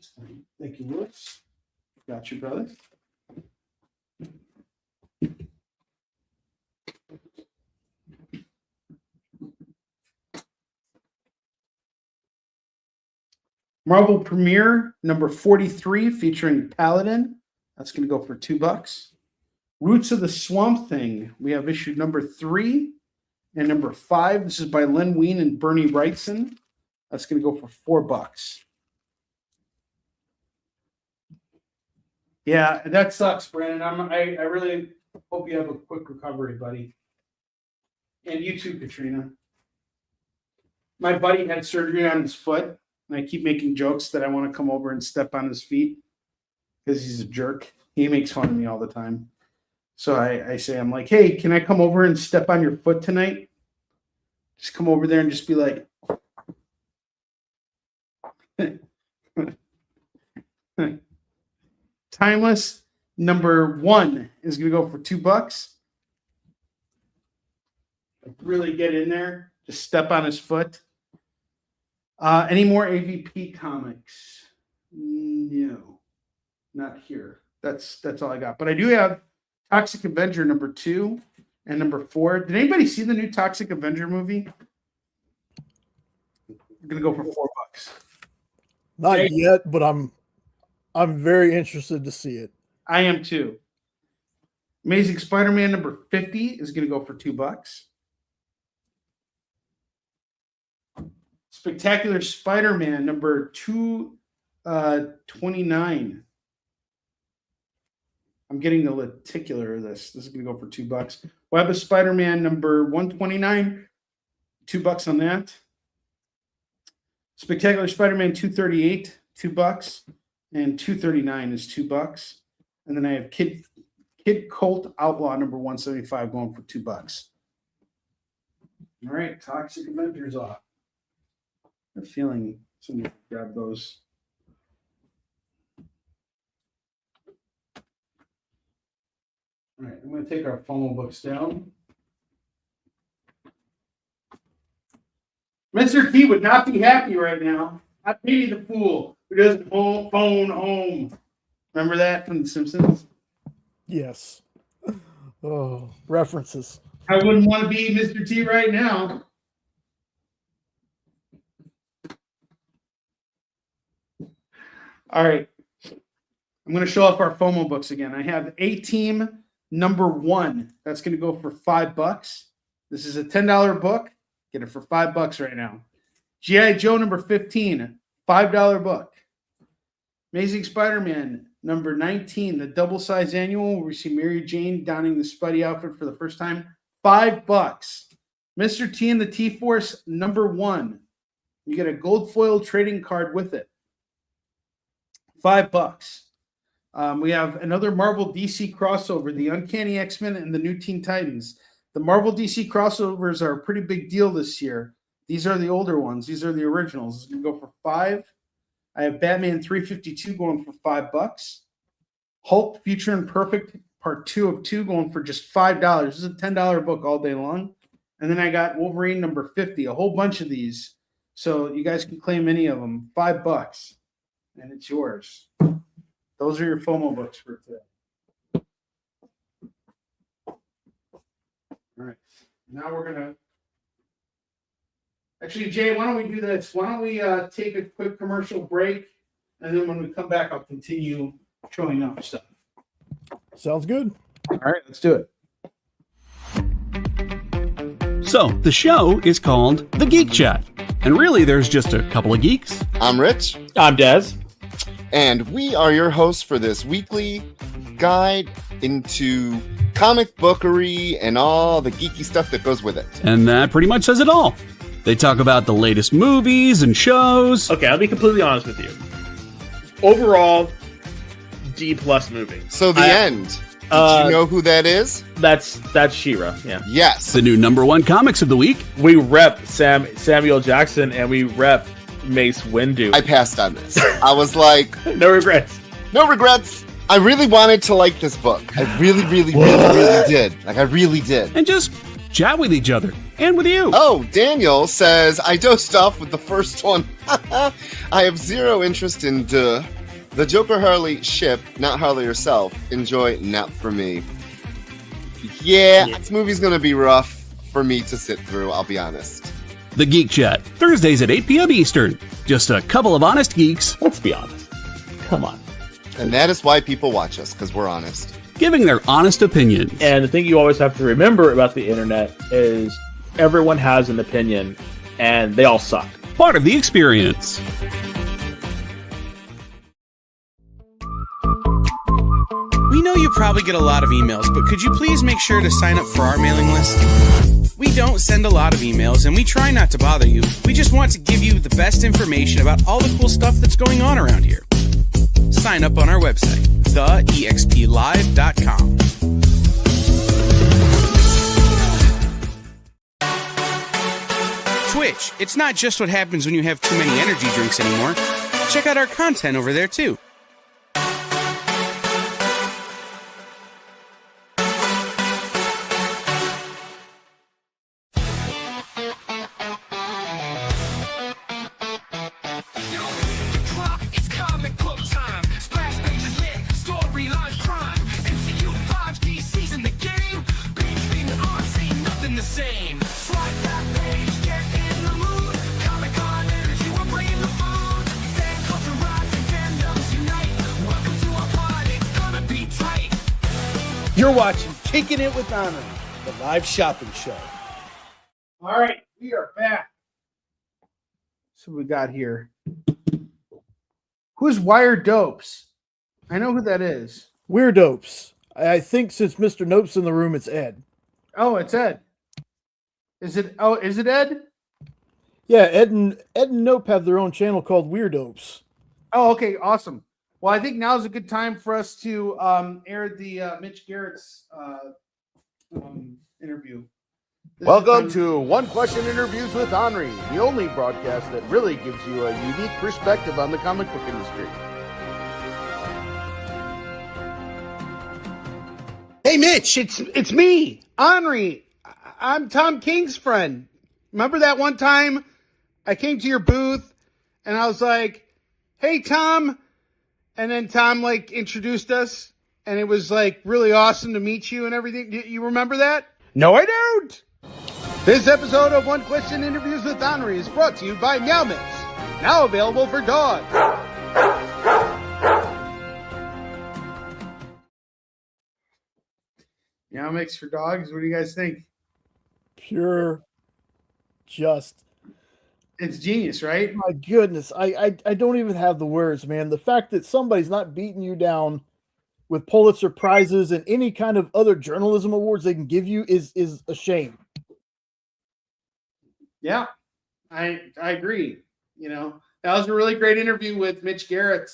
Thank you, Lewis. Got you, brother. Marvel Premiere, number 43, featuring Paladin. That's going to go for $2. Roots of the Swamp Thing. We have issue number 3 and number 5. This is by Len Wein and Bernie Wrightson. That's going to go for $4. Yeah, that sucks, Brandon. I really hope you have a quick recovery, buddy. And you too, Katrina. My buddy had surgery on his foot, and I keep making jokes that I want to come over and step on his feet because he's a jerk. He makes fun of me all the time. So I say, I'm like, hey, can I come over and step on your foot tonight? Just come over there and just be like, Timeless number 1 is going to go for $2. Really get in there. Just step on his foot. Any more AVP comics? No, not here. That's all I got. But I do have Toxic Avenger number 2 and number 4. Did anybody see the new Toxic Avenger movie? I'm gonna go for $4. Not yet, but I'm very interested to see it. I am too. Amazing Spider-Man number 50 is gonna go for $2. Spectacular Spider-Man number 229. I'm getting the lenticular of this. This is going to go for $2. Web of Spider-Man number 129. $2 on that. Spectacular Spider-Man 238. $2. And 239 is $2. And then I have Kid Colt Outlaw number 175 going for $2. All right, Toxic Avengers off. I have a feeling somebody grab those. All right, I'm going to take our FOMO books down. Mr. T would not be happy right now. I pity the fool who doesn't phone home. Remember that from The Simpsons? Yes. Oh, references. I wouldn't want to be Mr. T right now. All right. I'm going to show off our FOMO books again. I have A-Team number 1. That's going to go for $5. This is a $10 book. Get it for $5 right now. G.I. Joe number 15, $5 book. Amazing Spider-Man number 19, the double-size annual, where we see Mary Jane donning the Spidey outfit for the first time. $5. Mr. T and the T-Force number 1. You get a gold foil trading card with it. $5. We have another Marvel DC crossover, the Uncanny X-Men and the New Teen Titans. The Marvel DC crossovers are a pretty big deal this year. These are the older ones. These are the originals. It's going to go for $5. I have Batman 352 going for $5. Hulk Future Imperfect Part 2 of 2 going for just $5. This is a $10 book all day long. And then I got Wolverine number 50, a whole bunch of these. So you guys can claim any of them. $5. And it's yours. Those are your FOMO books for today. All right. Now we're going to... Actually, Jay, why don't we do this? Why don't we take a quick commercial break, and then when we come back, I'll continue showing off stuff. Sounds good. All right, let's do it. So, the show is called The Geek Chat. And really, there's just a couple of geeks. I'm Rich. I'm Dez. And we are your hosts for this weekly guide into comic bookery and all the geeky stuff that goes with it. And that pretty much says it all. They talk about the latest movies and shows. Okay, I'll be completely honest with you. Overall, D+ movie. So the end. Did you know who that is? That's She-Ra, yeah. Yes. The new #1 comics of the week. We rep Samuel Jackson and we rep Mace Windu. I passed on this. I was like... No regrets. No regrets. I really wanted to like this book. I really did. Like, I really did. And just chat with each other, and with you. Oh, Daniel says, I dosed off with the first one. I have zero interest in the Joker Harley ship, not Harley herself. Enjoy, not for me. Yeah, this movie's going to be rough for me to sit through, I'll be honest. The Geek Chat, Thursdays at 8 p.m. Eastern. Just a couple of honest geeks. Let's be honest. Come on. And that is why people watch us, because we're honest. Giving their honest opinions. And the thing you always have to remember about the internet is everyone has an opinion, and they all suck. Part of the experience. We know you probably get a lot of emails, but could you please make sure to sign up for our mailing list? We don't send a lot of emails, and we try not to bother you. We just want to give you the best information about all the cool stuff that's going on around here. Sign up on our website, theexplive.com. Twitch, it's not just what happens when you have too many energy drinks anymore. Check out our content over there, too. It's comic book time. Splash pages lit, storyline crime. MCU 5D season the game. Being us ain't nothing the same. Slide that page, get in the mood. Comic-Con energy, we're bringing the food. Fan culture rise and fandoms unite. Welcome to our party, it's gonna be tight. You're watching Kickin It with Onrie, the live shopping show. All right, we are back. So we got here. Who's Wired Dopes? I know who that is. Weirdos. I think since Mr. Nope's in the room, it's Ed. Oh, it's Ed. Is it? Oh, is it Ed? Yeah, Ed and Nope have their own channel called Weirdopes. Oh, okay, awesome. Well, I think now is a good time for us to air the Mitch Garrett's interview. Welcome to One Question Interviews with Onrie, the only broadcast that really gives you a unique perspective on the comic book industry. Hey, Mitch, it's me, Onrie. I'm Tom King's friend. Remember that one time I came to your booth and I was like, "Hey, Tom," and then Tom like introduced us, and it was like really awesome to meet you and everything. You remember that? No, I don't. This episode of One Question Interviews with Onrie is brought to you by Meow Mix, now available for dogs. Meow Mix for dogs. What do you guys think? Pure, just. It's genius, right? My goodness, I don't even have the words, man. The fact that somebody's not beating you down with Pulitzer Prizes and any kind of other journalism awards they can give you is a shame. Yeah, I agree. You know, that was a really great interview with Mitch Garrett.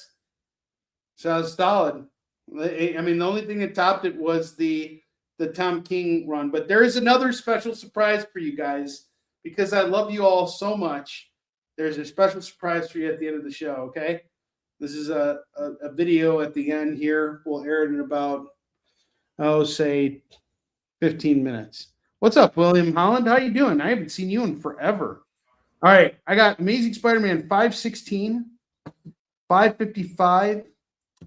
So it was solid. I mean, the only thing that topped it was the Tom King run. But there is another special surprise for you guys because I love you all so much. There's a special surprise for you at the end of the show, okay? This is a video at the end here. We'll air it in about, say 15 minutes. What's up, William Holland? How you doing? I haven't seen you in forever. All right, I got Amazing Spider-Man 516, 555,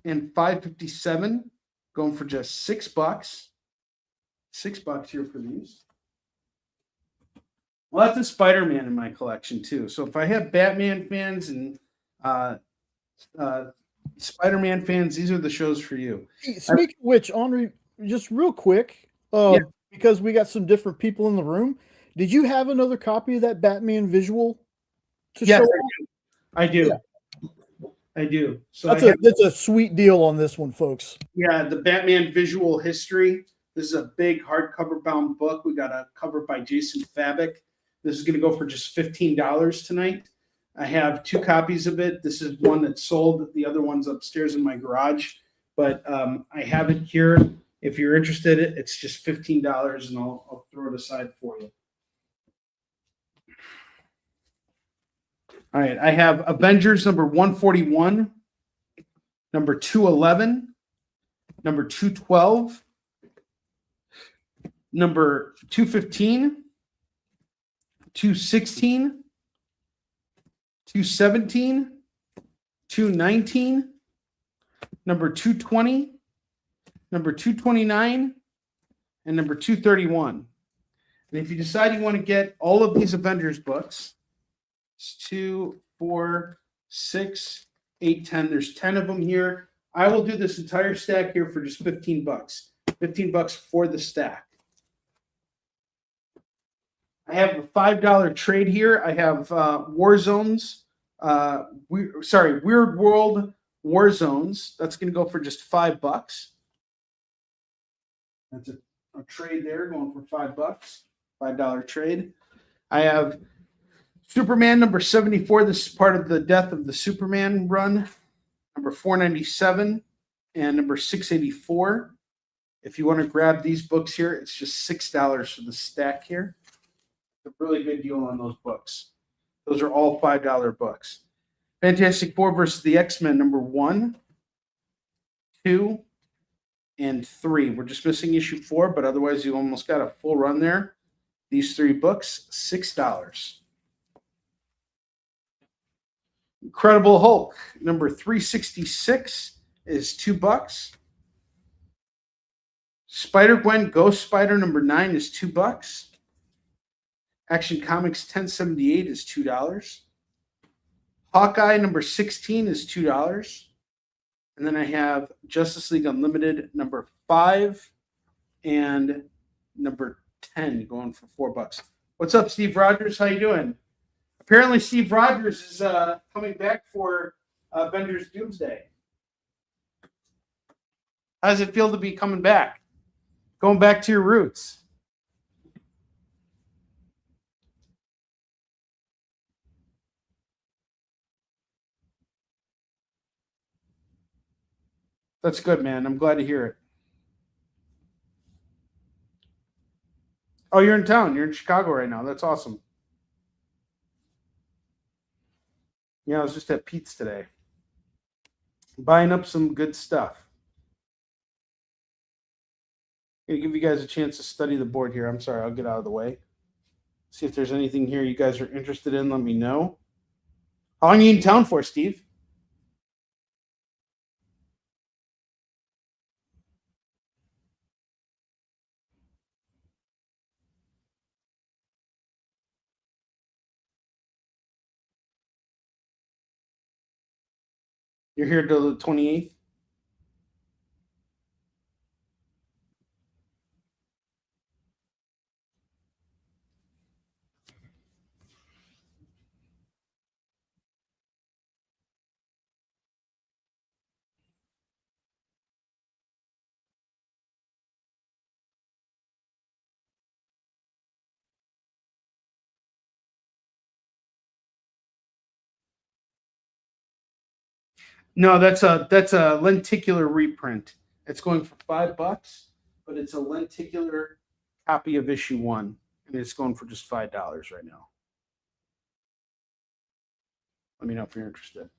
and 557 going for just $6. $6 here for these. Well, that's a Spider-Man in my collection too. So if I have Batman fans and Spider-Man fans, these are the shows for you. Speaking of which, Onrie, just real quick, because we got some different people in the room, did you have another copy of that Batman visual to show? I do. Yeah. I do. So that's a sweet deal on this one, folks. Yeah, the Batman visual history. This is a big hardcover bound book. We got a cover by Jason Fabic. This is going to go for just $15 tonight. I have 2 copies of it. This is one that's sold. The other one's upstairs in my garage. But I have it here. If you're interested, it's just $15, and I'll throw it aside for you. All right, I have Avengers number 141, number 211, number 212, number 215, 216, 217, 219, number 220, number 229, and number 231. And if you decide you want to get all of these Avengers books, it's 2, 4, 6, 8, 10. There's 10 of them here. I will do this entire stack here for just 15 bucks. 15 bucks for the stack. I have a $5 trade here. I have Weird World War Zones. That's going to go for just $5. That's a trade there going for $5. $5 trade. I have Superman number 74. This is part of the Death of the Superman run. Number 497 and number 684. If you want to grab these books here, it's just $6 for the stack here. A really good deal on those books. Those are all $5 books. Fantastic Four versus the X-Men number 1, 2, and 3. We're just missing issue 4, but otherwise you almost got a full run there. These 3 books, $6. Incredible Hulk number 366 is $2. Spider-Gwen Ghost Spider number 9 is $2. Action Comics 1078 is $2. Hawkeye number 16 is $2. And then I have Justice League Unlimited number 5 and number 10 going for $4. What's up, Steve Rogers? How you doing? Apparently, Steve Rogers is coming back for Avengers Doomsday. How does it feel to be coming back? Going back to your roots? That's good, man. I'm glad to hear it. Oh, you're in town. You're in Chicago right now. That's awesome. Yeah, I was just at Pete's today. Buying up some good stuff. I'm going to give you guys a chance to study the board here. I'm sorry, I'll get out of the way. See if there's anything here you guys are interested in. Let me know. How long are you in town for, Steve? You're here till the 28th? No, that's a lenticular reprint. It's going for $5, but it's a lenticular copy of issue 1, and it's going for just $5 right now. Let me know if you're interested.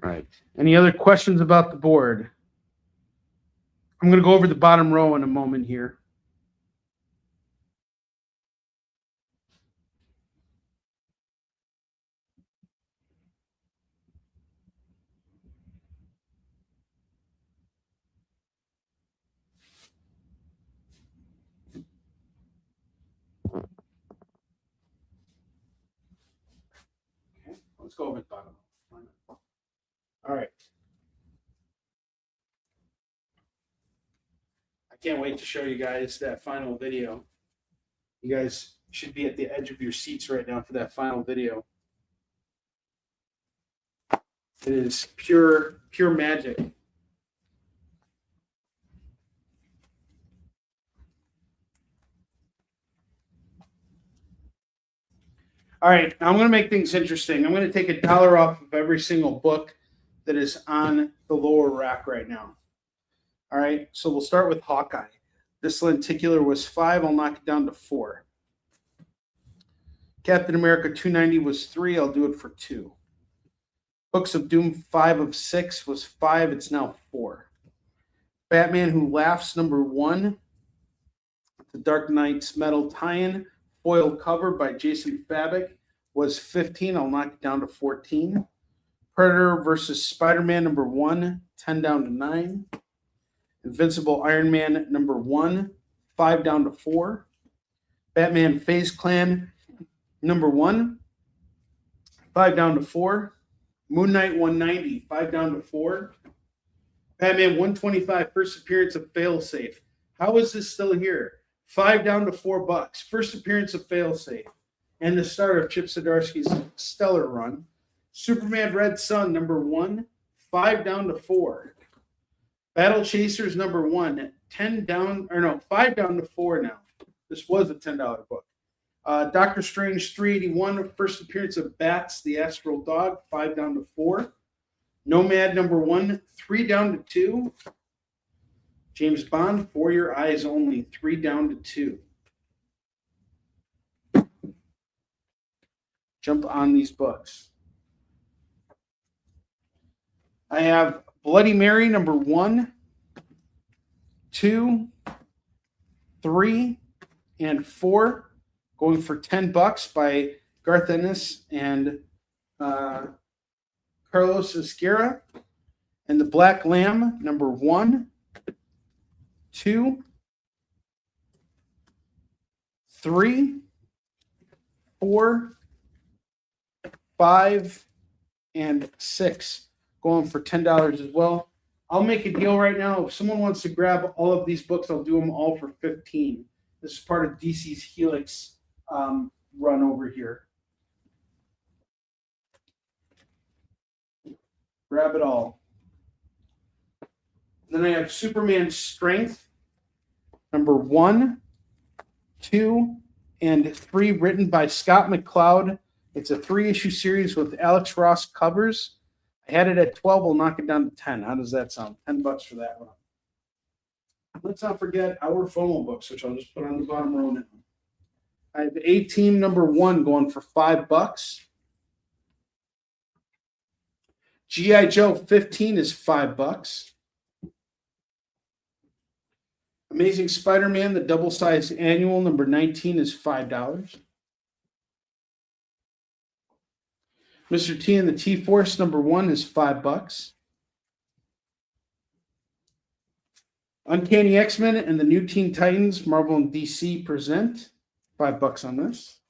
All right. Any other questions about the board? I'm going to go over the bottom row in a moment here. Okay, let's go over the bottom. All right. I can't wait to show you guys that final video. You guys should be at the edge of your seats right now for that final video. It is pure magic. All right, now I'm going to make things interesting. I'm going to take $1 off of every single book that is on the lower rack right now. All right, so we'll start with Hawkeye. This lenticular was 5. I'll knock it down to 4. Captain America 290 was 3. I'll do it for 2. Books of Doom 5 of 6 was 5. It's now 4. Batman Who Laughs number 1. The Dark Knight's Metal tie-in foil cover by Jason Fabok was 15. I'll knock it down to 14. Predator versus Spider-Man number 1, 10 down to 9. Invincible Iron Man number 1, 5 down to 4. Batman FaZe Clan number 1, 5 down to 4. Moon Knight 190, 5 down to 4. Batman 125, first appearance of Failsafe. How is this still here? 5 down to $4. First appearance of Failsafe. And the start of Chip Zdarsky's stellar run. Superman Red Sun number 1, 5 down to 4. Battle Chasers number 1, 5 down to 4 now. This was a $10 book. Doctor Strange 381, first appearance of Bats, the Astral Dog, 5 down to 4. Nomad number 1, 3 down to 2. James Bond, For Your Eyes Only, 3 down to 2. Jump on these books. I have Bloody Mary number 1, 2, 3, and 4. Going for $10 by Garth Ennis and Carlos Esquera. And the Black Lamb, number 1, 2, 3, 4, 5, and 6. Going for $10 as well. I'll make a deal right now. If someone wants to grab all of these books, I'll do them all for $15. This is part of DC's Helix run over here. Grab it all. Then I have Superman Strength, number 1, 2, and 3, written by Scott McCloud. It's a 3-issue series with Alex Ross covers. I had it at 12. I'll knock it down to 10. How does that sound? $10 for that one. Let's not forget our FOMO books, which I'll just put on the bottom row now. I have A-Team number 1 going for $5. G.I. Joe 15 is $5. Amazing Spider-Man, the double-sized annual, number 19 is $5. Mr. T and the T-Force, number 1 is $5. Uncanny X-Men and the New Teen Titans, Marvel and DC present. $5 on this.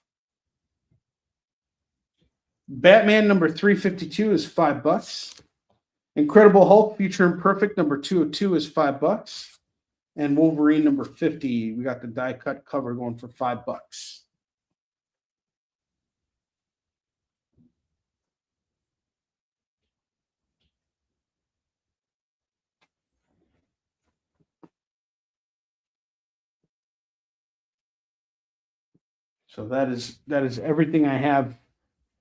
Batman number 352 is $5. Incredible Hulk, Future Imperfect, number 202 is $5. And Wolverine number 50, we got the die cut cover going for $5. So that is everything I have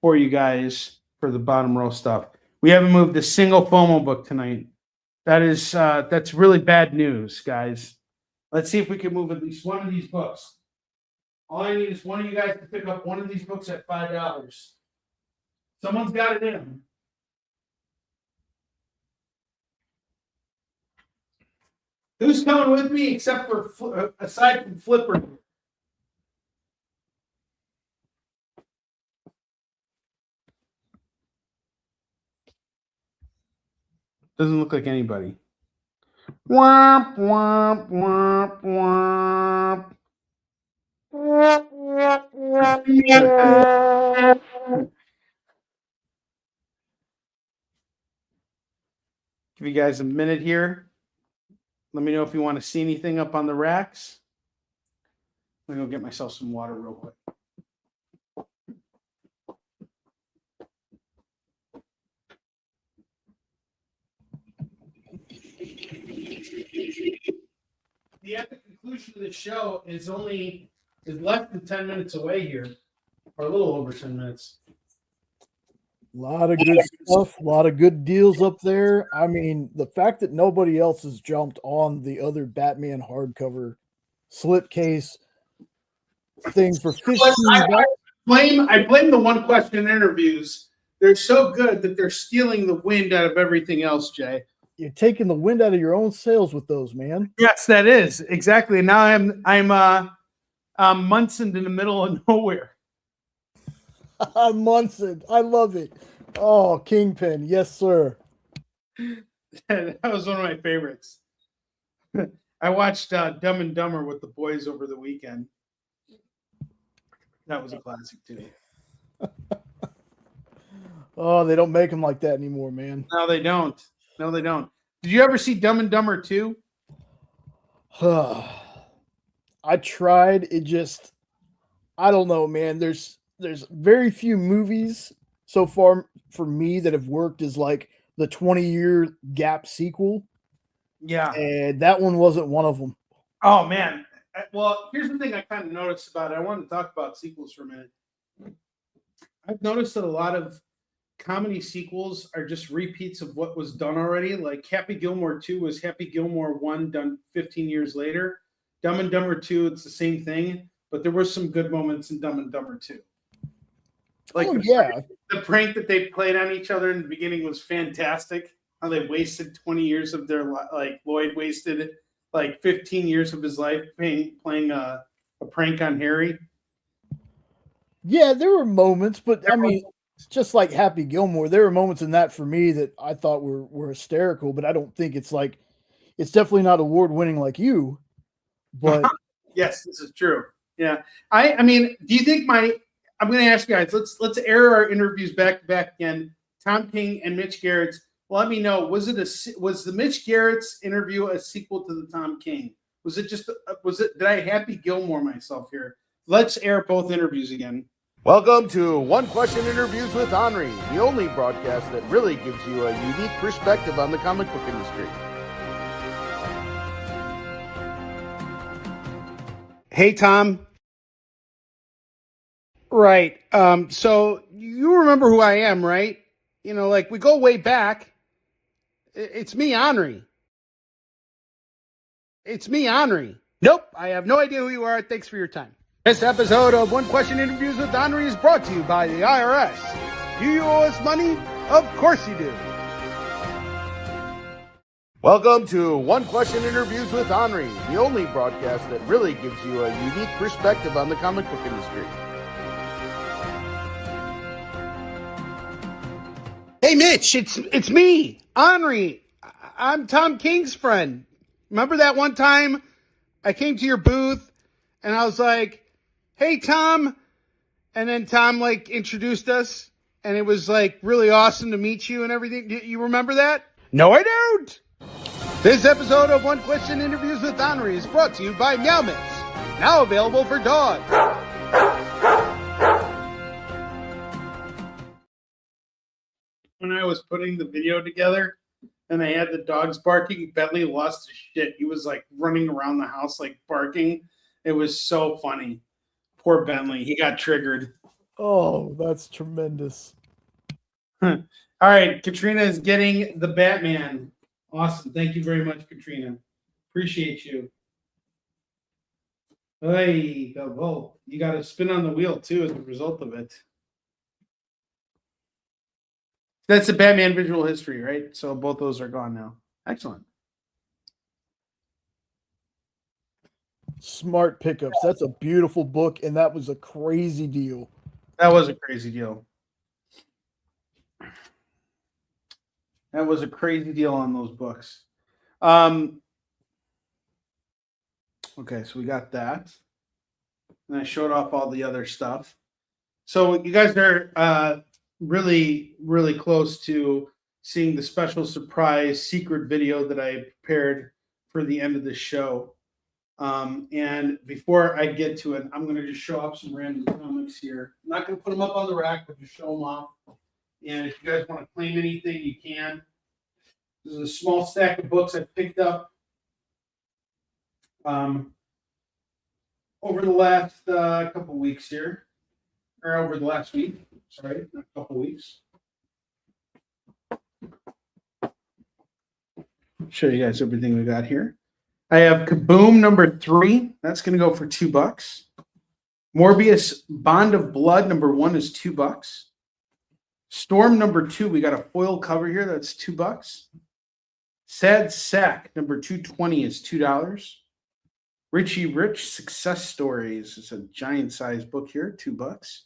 for you guys for the bottom row stuff. We haven't moved a single FOMO book tonight. That's really bad news, guys. Let's see if we can move at least one of these books. All I need is one of you guys to pick up one of these books at $5. Someone's got it in them. Who's coming with me except for aside from Flipper? Doesn't look like anybody. Womp, womp, womp, womp. Give you guys a minute here. Let me know if you want to see anything up on the racks. I'm going to go get myself some water real quick. The epic conclusion of the show is less than 10 minutes away here, or a little over 10 minutes. A lot of good stuff, a lot of good deals up there. I mean, the fact that nobody else has jumped on the other Batman hardcover slipcase thing for But $15. I blame the one question interviews. They're so good that they're stealing the wind out of everything else, Jay. You're taking the wind out of your own sails with those, man. Yes, that is exactly. Now I'm Munson in the middle of nowhere. Munson, I love it. Oh, Kingpin, yes, sir. That was one of my favorites. I watched Dumb and Dumber with the boys over the weekend. That was a classic too. Oh, they don't make them like that anymore, man. No, they don't. No, they don't. Did you ever see Dumb and Dumber 2? I tried. It just, I don't know, man. There's very few movies so far for me that have worked as like the 20-year gap sequel. Yeah. And that one wasn't one of them. Oh, man. Well, here's the thing I kind of noticed about it. I wanted to talk about sequels for a minute. I've noticed that a lot of comedy sequels are just repeats of what was done already. Like Happy Gilmore 2 was Happy Gilmore 1 done 15 years later. Dumb and Dumber 2, it's the same thing, but there were some good moments in Dumb and Dumber 2. Like the prank that they played on each other in the beginning was fantastic. How they wasted 20 years of their life. Like Lloyd wasted like 15 years of his life playing a prank on Harry. Yeah, there were moments, but I mean, just like Happy Gilmore, there were moments in that for me that I thought were hysterical, but I don't think it's definitely not award winning like you. But yes, this is true. Yeah. I mean, do you think I'm going to ask you guys, let's air our interviews back to back again. Tom King and Mitch Garrett's. Let me know, was the Mitch Garrett's interview a sequel to the Tom King? Did I Happy Gilmore myself here? Let's air both interviews again. Welcome to One Question Interviews with Onrie, the only broadcast that really gives you a unique perspective on the comic book industry. Hey, Tom. Right. So you remember who I am, right? You know, like we go way back. It's me, Onrie. It's me, Onrie. Nope, I have no idea who you are. Thanks for your time. This episode of One Question Interviews with Onrie is brought to you by the IRS. Do you owe us money? Of course you do. Welcome to One Question Interviews with Onrie, the only broadcast that really gives you a unique perspective on the comic book industry. Hey, Mitch, it's me, Onrie. I'm Tom King's friend. Remember that one time I came to your booth and I was like, hey, Tom. And then Tom introduced us and it was really awesome to meet you and everything. You remember that? No, I don't. This episode of One Question Interviews with Onrie is brought to you by Meow Mix, now available for dogs. When I was putting the video together and I had the dogs barking, Bentley lost his shit. He was running around the house barking. It was so funny. Poor Bentley. He got triggered. Oh, that's tremendous. All right. Katrina is getting the Batman. Awesome. Thank you very much, Katrina. Appreciate you. Hey, well, you got to spin on the wheel too as a result of it. That's the Batman visual history, right? So both those are gone now. Excellent. Smart pickups. That's a beautiful book, and that was a crazy deal. That was a crazy deal. That was a crazy deal on those books. Okay, so we got that. And I showed off all the other stuff. So you guys are really, really close to seeing the special surprise secret video that I prepared for the end of the show. And before I get to it, I'm going to just show off some random comics here. I'm not going to put them up on the rack, but just show them off. And if you guys want to claim anything, you can. This is a small stack of books I picked up over the last couple weeks here. Or over the last week. Sorry, not a couple weeks. Show you guys everything we got here. I have Kaboom number 3. That's going to go for $2. Morbius Bond of Blood number 1 is $2. Storm number 2, we got a foil cover here. That's $2. Sad Sack number 220 is $2. Richie Rich Success Stories. It's a giant size book here, $2.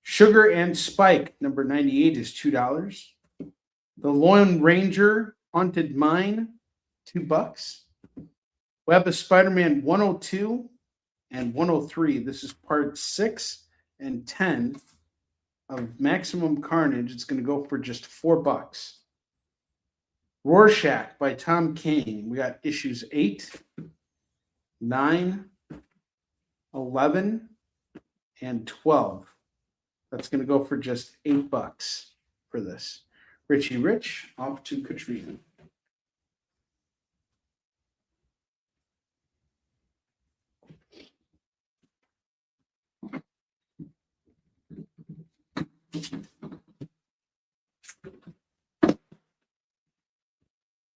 Sugar and Spike number 98 is $2. The Lone Ranger Haunted Mine, $2. Web of Spider-Man 102 and 103. This is part 6 and 10 of Maximum Carnage. It's going to go for just $4. Rorschach by Tom King. We got issues 8, 9, 11, and 12. That's going to go for just $8 for this. Richie Rich, off to Katrina.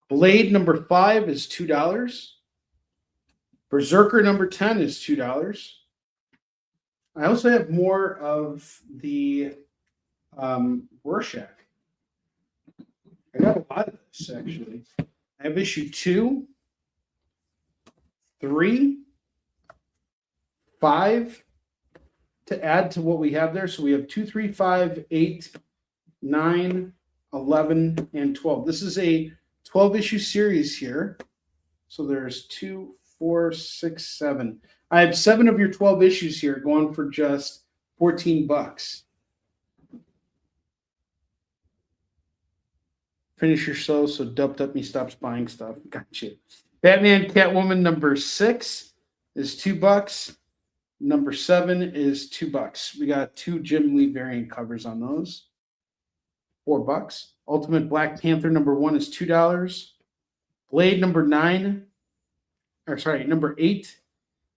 Blade number 5 is $2. Berserker number 10 is $2. I also have more of the Rorschach. I got a lot of this, actually. I have issue 2, 3, 5 to add to what we have there. So we have 2, 3, 5, 8, 9, 11, and 12. This is a 12-issue series here. So there's 2, 4, 6, 7. I have 7 of your 12 issues here going for just $14. Finish your show so Dumped Up Me stops buying stuff. Gotcha. Batman Catwoman number 6 is $2. Number 7 is $2. We got 2 Jim Lee variant covers on those. $4. Ultimate Black Panther number 1 is $2. Blade number 8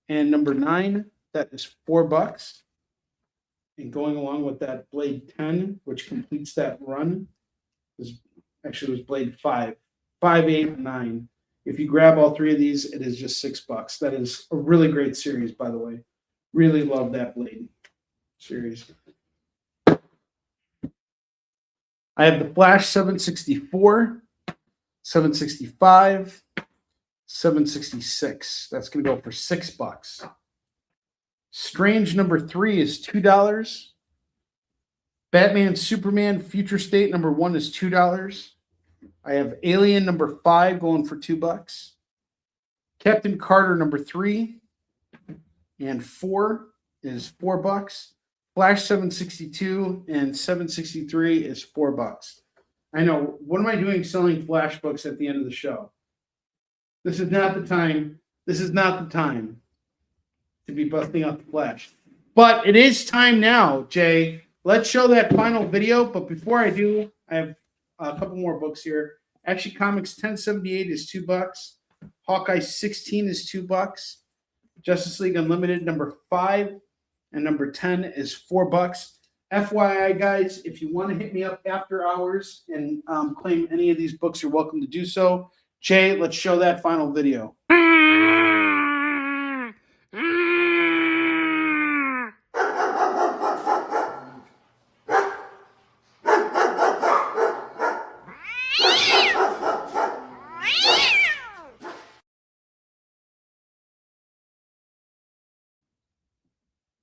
and number 9, that is $4. And going along with that, Blade 10, which completes that run, was Blade 5. 5, 8, and 9. If you grab all 3 of these, it is just $6. That is a really great series, by the way. Really love that Blade series. I have the Flash 764, 765, 766. That's going to go for $6. Strange number 3 is $2. Batman Superman Future State number 1 is $2. I have Alien number 5 going for $2. Captain Carter number 3 and 4 is $4. Flash 762 and 763 is $4. I know. What am I doing selling Flash books at the end of the show? This is not the time. This is not the time to be busting out the Flash. But it is time now, Jay. Let's show that final video. But before I do, I have a couple more books here. Action Comics 1078 is $2. Hawkeye 16 is $2. Justice League Unlimited number 5 and number 10 is $4. FYI, guys, if you want to hit me up after hours and claim any of these books, you're welcome to do so. Jay, let's show that final video.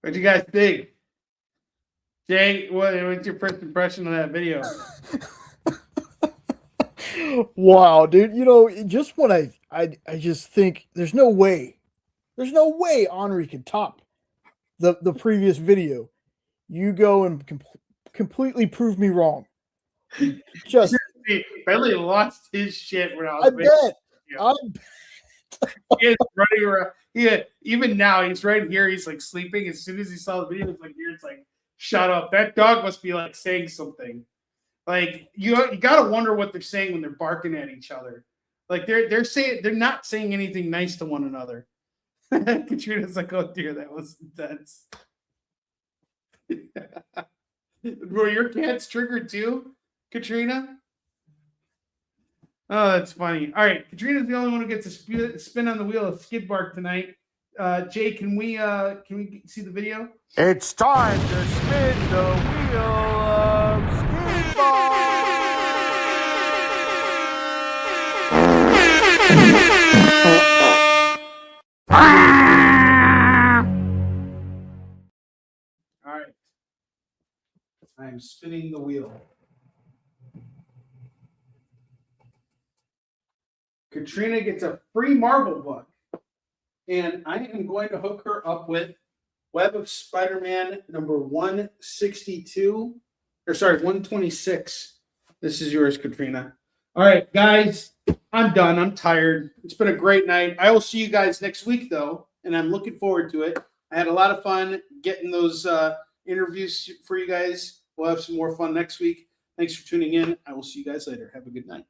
What do you guys think? Jay, what's your first impression of that video? Wow, dude. You know, just when I just think there's no way Onrie can top the previous video. You go and completely prove me wrong. Just Bentley lost his shit when I was. I bet. He is running around. Yeah, even now he's right here. He's like sleeping. As soon as he saw the video, it's like here. It's like, shut up. That dog must be like saying something. Like you gotta wonder what they're saying when they're barking at each other. Like they're saying they're not saying anything nice to one another. Katrina's like, oh dear, that was intense. Were your cats triggered too, Katrina? Oh, that's funny. All right, Katrina's the only one who gets to spin on the wheel of skid bark tonight. Jay, can we see the video? It's time to spin the wheel of skid All right. I'm spinning the wheel. Katrina gets a free Marvel book. And I am going to hook her up with Web of Spider-Man number 162. Or sorry, 126. This is yours, Katrina. All right, guys. I'm done. I'm tired. It's been a great night. I will see you guys next week, though, and I'm looking forward to it. I had a lot of fun getting those interviews for you guys. We'll have some more fun next week. Thanks for tuning in. I will see you guys later. Have a good night.